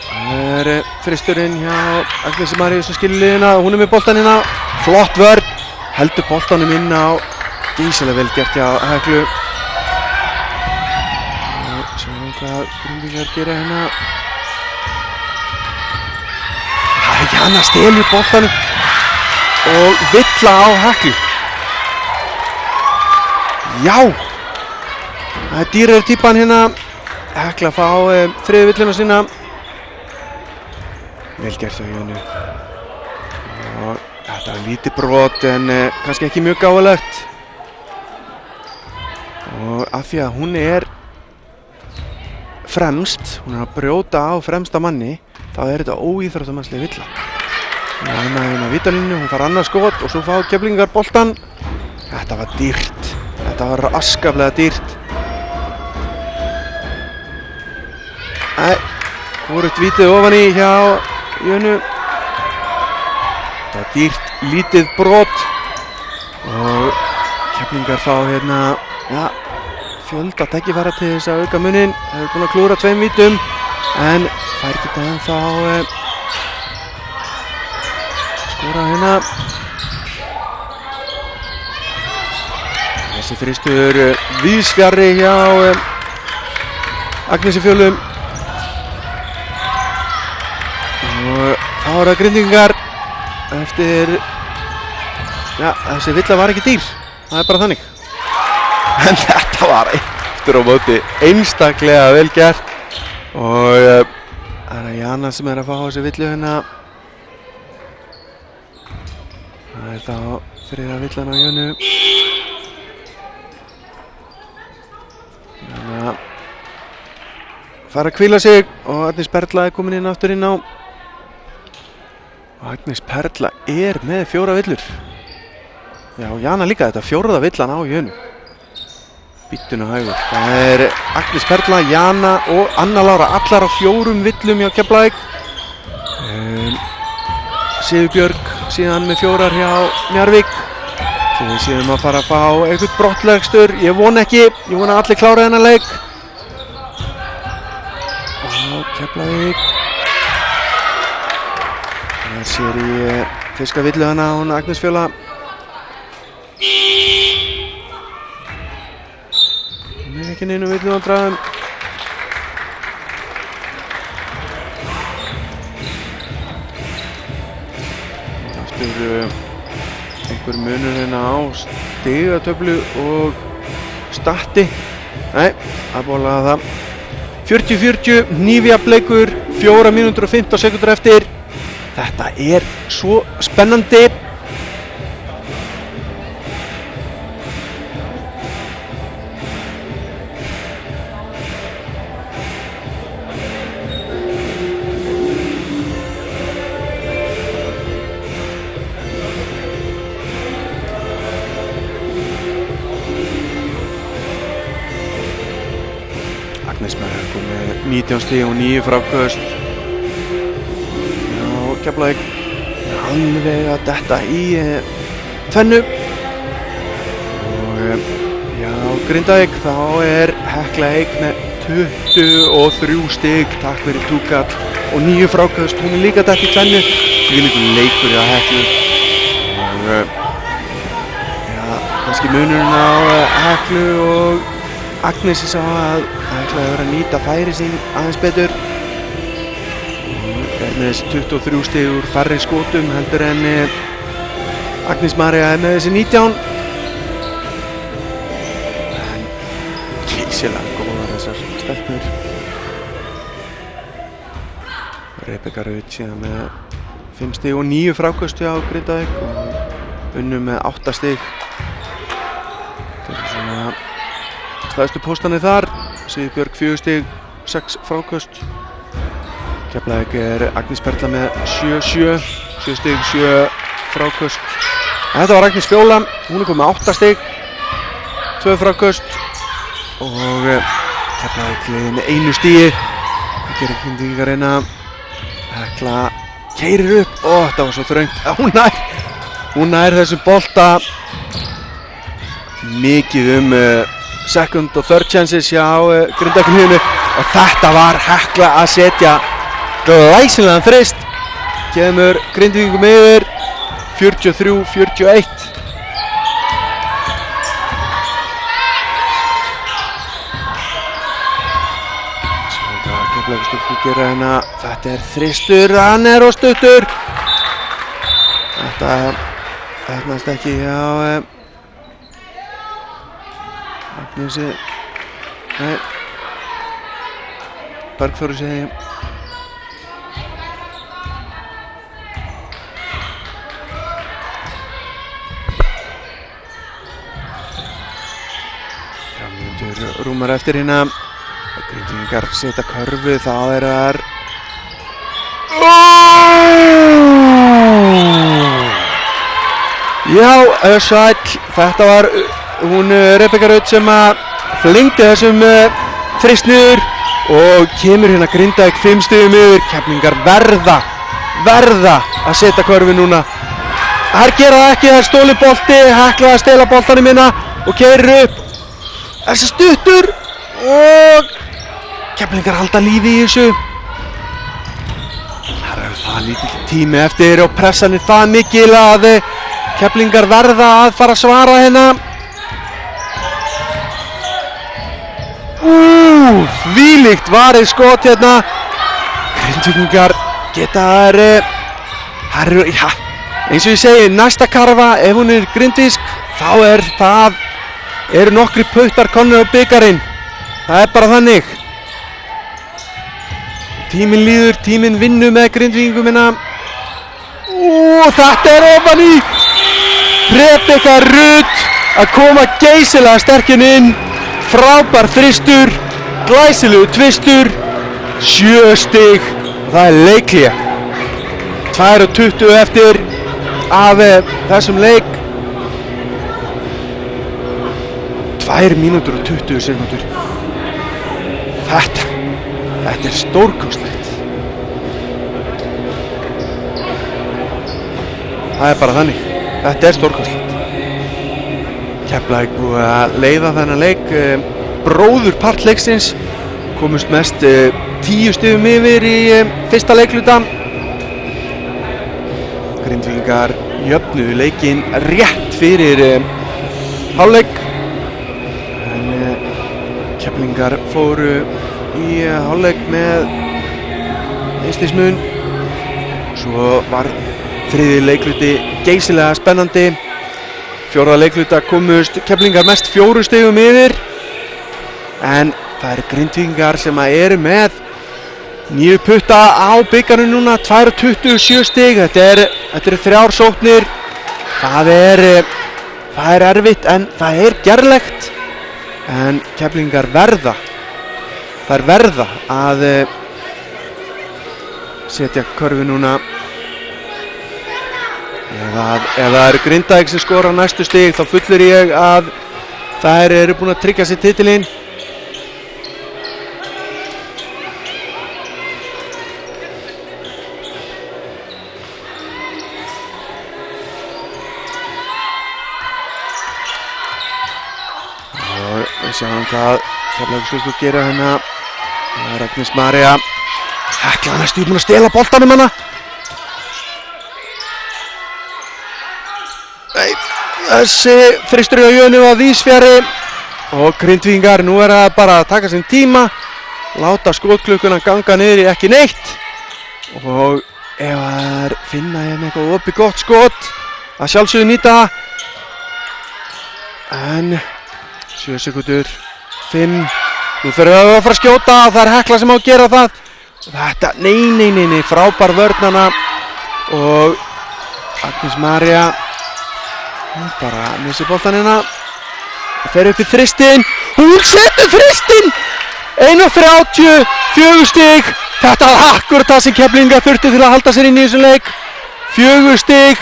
Það er fristurinn hjá Agnesi Maríu sem skilur liðina. Hún er með boltan hérna. Flott vörn. Heldur boltanum inn á. Gísilega vel gert hjá Heklu. Og sjáum hvað Grindvíkingar gera hérna. Það er Jana stelur boltanum og villa á Heklu. Já! Það er dýrari típan hérna. Hekla að fá þriðju villuna sína. Vel gert hjá Jönu. Og þetta er lítið brot en kannski ekki mjög gáfulegt. Og af því að hún er fremst, hún er að brjóta á fremsta manni, þá er þetta óíþróttamannsleg villa. Hún er hérna á vítalínu, hún fær annað skot og svo fá Keflvíkingar boltan. Þetta var dýrt. Þetta var afskaplega dýrt. Hvorugt vítið ofan í hjá Jönu. Þetta var dýrt, lítið brot og Keflvíkingar fá hérna, fjölda tækifæra til þess að auka muninn. Það hefur búin að klúra 2 vítum en fær geta ennþá skora hérna. Þessi þristur víðsfjarri hjá Agnesi Fjölum. Og þá eru það Grindvíkingar eftir, já, þessi villa var ekki dýr, það bara þannig. En þetta var eftir á móti einstaklega vel gert og það Jana sem að fá þessi villu hérna. Það þá þriðja villan á Jönu. Jana fara að hvíla sig og Agnes Perla komin inn aftur inn á. Og Agnes Perla með 4 villur. Já, Jana líka, þetta 4. villan á Jönu. Bíddu nú hægur. Það Agnes Perla, Jana og Anna Lára, allar á 4 villum hjá Keflavík. Sigurbjörg síðan með 4 hjá Njarðvík. Svo við séum að fara að fá eitthvað brottlegstur. Ég vona ekki, ég vona að allir klára þennan leik. Og Keflavík. Það sér í fyrsta villu hana hún Agnes Fjóla. Hún ekki neinu villu vandræðum. Aftur einhver munur hérna á stigatöflu og statti. Nei, það bólaði það. 40-40, hnífjafnleikur, 4 mínútur og 15 sekúndur eftir. Þetta svo spennandi. Agnes Perla kom með 19 stig og 9 fráköst. Já, Keflavík alveg að detta í tvennu. Og já, Grindavík þá Hekla Eik með 23 stig, takk fyrir túkall og 9 fráköst. Hún líka detta í tvennu. Þvílíkur leikur hjá Heklu. Og já, kannski munurinn á Heklu og Agnesi sá að Hekla hefur að nýta færi sín aðeins betur. Með þessi 23 stig úr færri skotum heldur en Agnes María með þessi 19. En kísilega góðar þessar stelpur. Rebekka Rut síðan með 5 stig og 9 fráköst hjá Grindavík og Unnu með 8 stig. Þetta svona stæðstu póstanir þar. Sigurbjörg 4 stig, 6 fráköst. Keflavík Agnes Perla með 7 stig, 7 fráköst. Þetta var Agnes Fjóla, hún komið með 8 stig, 2 fráköst. Og Keflavík liðið með 1 stigi. Það gerir Grindvíkingar reyna. Hekla keyrir upp. Þetta var svo þröngt. Hún nær þessum bolta. Mikið second og third chances hjá Grindavíkurliðinu og þetta var Hekla að setja glæsilegan þrist. Kemur Grindvíkingum yfir 43-41. Svo það Keflavíkurstúlkur gera hérna. Þetta þristur, hann og stuttur. Þetta hefnast ekki hjá Agnesi, nei, Bergþóru segi. Mínútur rúmar eftir hérna. Grindvíkingar setja körfu, þá þær. Já, sæll, þetta var hún Rebekka Rut sem að flengdi þessum þrist niður og kemur hérna Grindavík 5 stigum yfir. Keflvíkingar verða að setja körfu núna. Þær gera það ekki, þær stóli bolti, Hekla að stela boltanum hérna og keyrir upp. Þessi stuttur og Keflvíkingar halda lífi í þessu. Það Það lítill tími eftir og pressan það mikil að Keflvíkingar verða að fara að svara hérna. Þvílíkt varið skot hérna. Grindvíkingar geta eins og ég segi, næsta karfa, ef hún grindvísk, þá eru nokkri puttar komnir á bikarinn. Það bara þannig. Tíminn líður, tíminn vinnur með Grindvíkingum hérna. Þetta ofan í. Rebekka Rut að koma geysilega sterkinn inn. Frábær þristur, glæsilegu tvistur, 7 stig. Það leikhlé. 2:20 eftir af þessum leik. 2 mínútur og 20 sekúndur. Þetta stórkostlegt. Það bara þannig. Þetta stórkostlegt. Keflavík búið að leiða þennan leik. Bróðurpart leiksins komust mest 10 stigum yfir í fyrsta leikluta. Grindvíkingar jöfnuðu leikinn rétt fyrir hálfleik. En Keflvíkingar fóru í hálfleik með einsstigsmun. Svo var þriðji leikluti geysilega spennandi. Fjórða leikluta komust Keflvíkingar mest 4 stigum yfir. En það Grindvíkingar sem eru með 9 putta á bikarinn núna, 2:27 stig. Þetta eru 3 sóknir. Það er erfitt en það gerlegt. En Keflvíkingar verða að setja körfu núna. Ef það eru Grindavík sem skora næstu stig, þá fullir ég að þær eru búin að tryggja sér titilinn. Við sjáum hvað Keflavíkur gera hérna. Agnes María Hekla næstu búin að stela boltanum hana. Þessi þristur á jönu að vísfjari. Og Grindvíkingar nú það bara að taka sinn tíma. Láta skotklukkuna ganga niður í ekki neitt. Og ef það finna hérna eitthvað opið gott skot, að sjálfsögðu nýta. En 7 sekúndur, 5. Nú fyrir við að fara að skjóta og það Hekla sem á að gera það. Þetta, nei, frábær vörnana. Og Agnes María, hún bara missir boltan hérna. Fer upp í þristinn. Hún setur þristinn! 1:30, 4 stig. Þetta var akkurat það sem Keflvíkingar þurfti til að halda sér inn í þessum leik. 4 stig.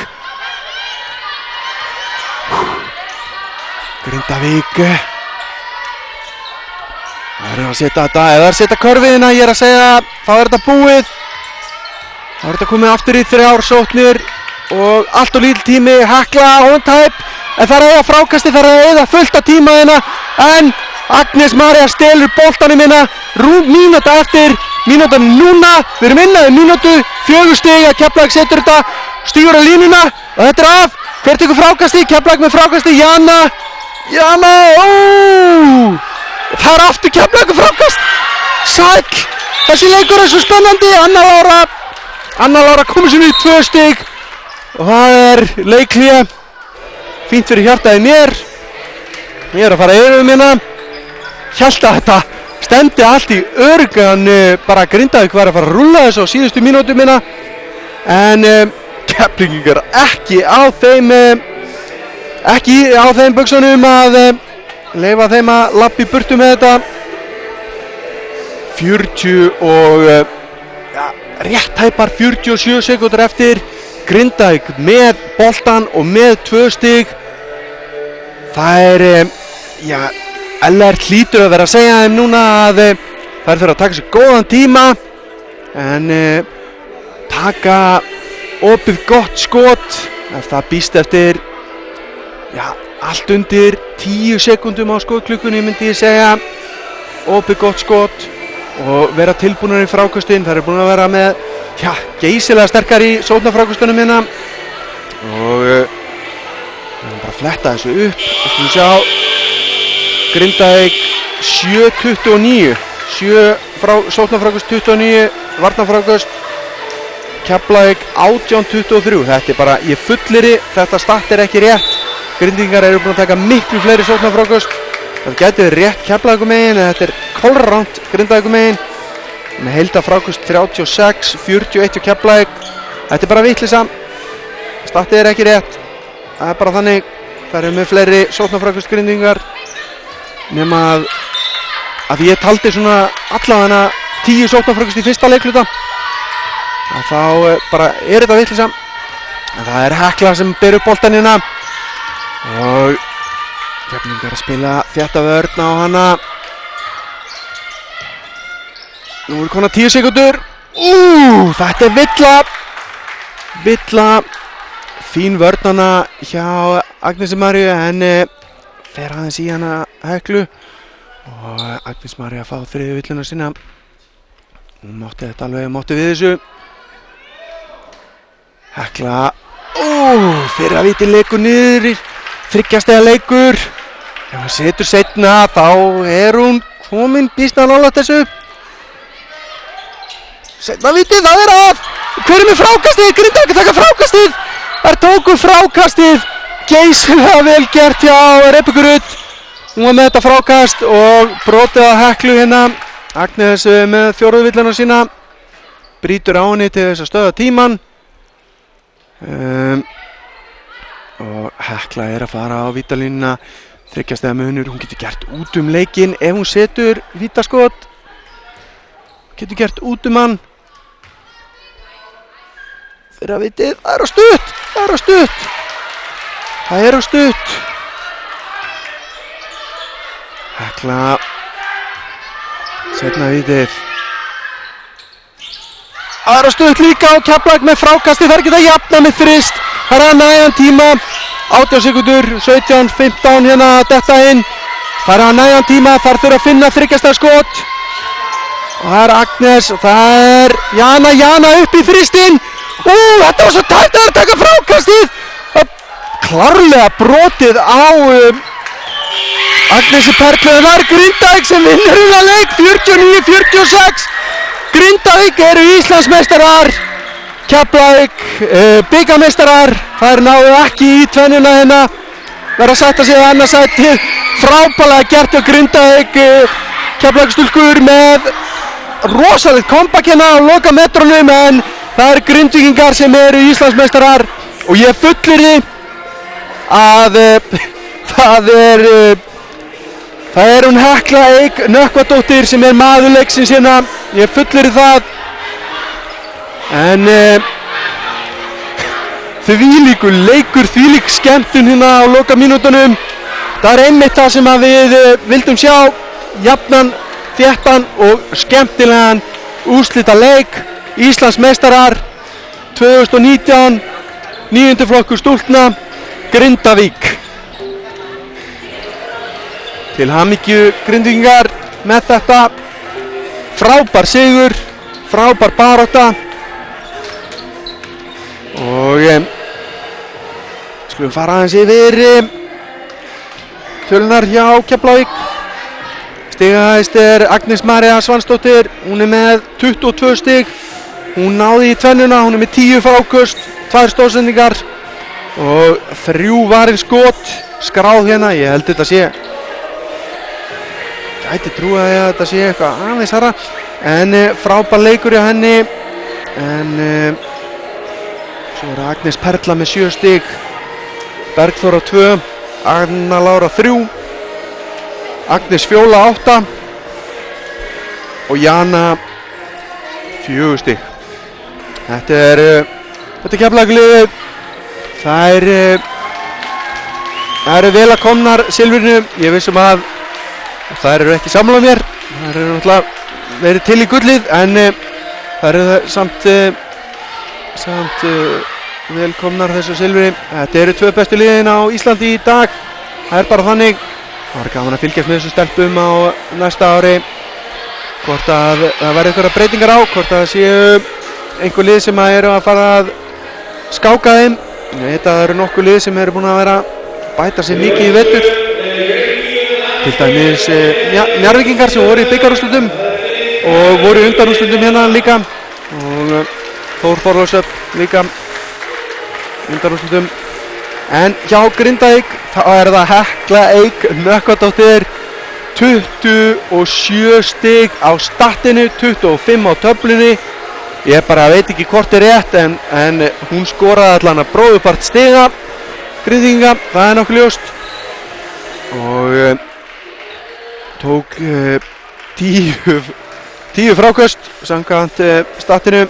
Grindavík. Það að setja þetta, eða að setja körfiðina, ég að segja, þá þetta búið. Þá þetta komið aftur í 3 sóknir og allt og lítill tími. Hekla, on-type, en það eiga frákasti, það eiga fullt af tíma hérna. En Agnes María stelur boltanum hérna, rúm mínúta eftir, mínúta núna, við erum innan í mínútu, 4 stig að Keflavík setur þetta, stígur á línuna og þetta af. Hver tekur frákasti? Keflavík með frákasti, Jana, það aftur Keflavíkur frákast. Sæll, þessi leikur svo spennandi. Anna Lára komur sér í 2 stig og það leikhlé. Fínt fyrir hjartaði mér. Ég að fara yfir hérna. Hélt að þetta stemdi allt í örgan, bara Grindavík var að fara að rúlla þessu á síðustu mínútum hérna. En Keflvíkingar ekki á þeim buxunum að leyfa þeim að lappa í burtu með þetta. 40 og rétt tæpar 47 sekúndur eftir. Grindavík með boltan og með 2 stig. Það LR hlýtur að vera að segja þeim núna að þær þurfa að taka sér góðan tíma en taka opið gott skot ef það býst eftir allt undir 10 sekúndum á skotklukkunni, myndi ég segja. Opið gott skot og vera tilbúinir í frákastinn. Það eru búin að vera með geysilega sterkar í sóknarfrákvæstunum hérna og við erum bara að fletta þessu upp. Við skulum sjá Grindavík 7-29, 7 sóknarfrákvæst, 29 varnarfrákvæst, Keflavík 18-23. Þetta bara, ég fullyrði, þetta stat ekki rétt. Grindvíkingar eru búin að taka miklu fleiri sóknarfrákvæst. Það gæti rétt Keflavíkurmegin en þetta kolrangt Grindavíkurmegin. Með heildarfrákvæst 36, 41 og Keflavík. Þetta bara vitleysa. Statið ekki rétt. Það bara þannig. Það eru með fleiri sóknarfrákvæst Grindvíkingar. Nema að ég taldi svona allavega 10 sóknarfrákvæst í fyrsta leikluta. Þá bara þetta vitleysa. En það Hekla sem ber upp boltann hérna. Og Keflvíkingar að spila þétta vörn á hana. Nú eru konar 10 sekundur. Þetta villa. Fín vörn hana hjá Agnesi Maríu en fer aðeins í hana Heklu. Og Agnes María fá þriðju villuna sína. Hún mátti þetta alveg, mátti við þessu. Hekla. Fyrir að víti leikur niður í 3 stiga leikur. Ef hún setur seinna þá hún komin býsna nálægt þessu. Seinna víti, það af. Hver með frákastið? Grindavík taka frákastið. Þær tóku frákastið. Geysilega vel gert hjá Rebekku Rut. Hún var með þetta frákast og brotið að Heklu hérna. Agnes með 4. villuna sína. Brýtur á henni til þess að stöða tímann. Og Hekla að fara á vítalínuna. 3 stiga munur, hún getur gert út leikinn ef hún setur vítaskot. Getur gert út hann. Fyrir að vitið, það á stutt. Það á stutt. Hekla. Seinna vitið. Það á stutt líka og Keflavík með frákasti. Það geta jafna með þrist. Það að nægan tíma. 18 sekundur, 17, 15 hérna detta inn. Það að nægan tíma, þar þurfa að finna 3 stiga skot. Og það Agnes og það Jana upp í þristinn. Þetta var svo tæpt að taka frákastið. Klárlega brotið á Agnesi Perlu. Það Grindavík sem vinnur þennan leik 49-46. Grindavík eru Íslandsmeistarar. Keflavík bikarmeistarar. Þær náðu ekki í tvennuna hérna. Verða að sætta sig á annað sætið. Frábærlega gert á Grindavík. Keflavíkstúlkur með rosalegt comeback hérna á lokametrunum en það Grindvíkingar sem eru Íslandsmeistarar og ég fullyrði að það er hún Hekla Eik Nökkvadóttir sem er maður leiksins hérna. Ég fullyrði það. En þvílíkur leikur, þvílík skemmtun hérna á lokamínútunum. Það einmitt það sem við vildum sjá. Jafnan, þéttan og skemmtilegan úrslita leik. Íslandsmeistarar 2019, 9. flokkur stúlkna, Grindavík. Til hamingju Grindvíkingar með þetta. Frábær sigur, frábær barátta. Og skulum fara aðeins yfir tölunar hjá Keflavík. Stigahæst Agnes María Svansdóttir. Hún með 22 stig. Hún náði í tvennuna, hún með 10 fráköst, 2 stóðsendingar og 3 varin skot skráð hérna. Ég held þetta sé, gæti trúa að þetta sé eitthvað aðeins hærra. En frábær leikur hjá henni. En svo Agnes Perla með 7 stig, Bergþóra 2, Anna Lára 3, Agnes Fjóla 8 og Jana 4 stig. Þetta er Keflavík-liðið. Það eru vel að komnar silfrinu. Ég vissum að þær eru ekki sammála mér. Þær eru náttúrulega verið til í gullið en þær eru samt velkomnar þessu silfri. Þetta eru 2 bestu liðin á Íslandi í dag. Það er bara þannig. Það var gaman að fylgjast með þessu stelpum á næsta ári. Hvort að það verði eitthvað breytingar á, hvort að það séu einhver lið sem eru að fara að skáka þeim. Þetta eru nokkuð lið sem eru búin að vera bæta sér mikið í vetur. Til dæmis Njarðvíkingar sem voru í bikarúrslitum og voru í undanúrslitum hérna líka. Og Þór Þorlákshöfn líka undanúrslitum. En hjá Grindavík þá er það Hekla Eik Nökkvadóttir. 27 stig á statinu, 25 á töflunni. Ég bara veit ekki hvort er rétt en hún skoraði allan að bróðupart stiga Grindvíkinga, það er nokkuð ljóst. Og tók 10 fráköst samkvæmt statinu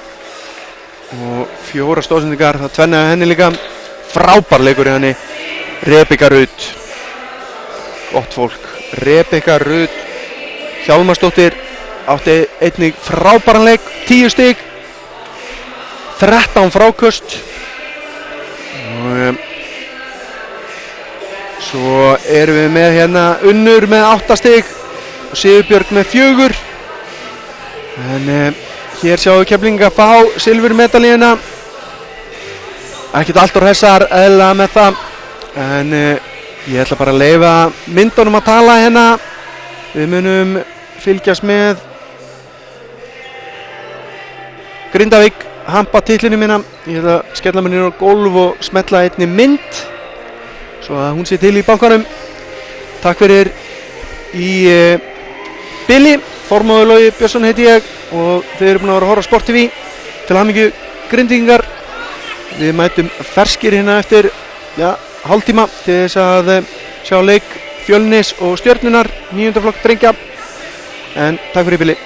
og 4 stóðsendingar, það tvennaði henni líka. Frábær leikur í henni. Rebekka Rut, gott fólk. Rebekka Rut Hjálmarsdóttir átti einnig frábæran leik, 10 stig, 13 fráköst. Og svo erum við með hérna Unnur með 8 stig og Sigurbjörg með 4. En hér sjáum við Keflvíkinga fá silfurmedalíuna. Ekkert allt úr þessar eðlilega með það, en ég ætla bara að leyfa myndunum að tala hérna. Við munum fylgjast með Grindavík hampa titlinu mína. Ég ætla að skella mér niður á gólf og smetla einni mynd svo að hún sé til í bankanum. Takk fyrir í bili. Þormóður Logi Björnsson heiti ég og þið eru búin að vera að horfa á Sport TV. Til hamingju Grindvíkingar. Við mætum ferskir hérna eftir hálftíma til þess að sjá leik Fjölnis og Stjörnunar 9. flokk drengja. En takk fyrir í bili.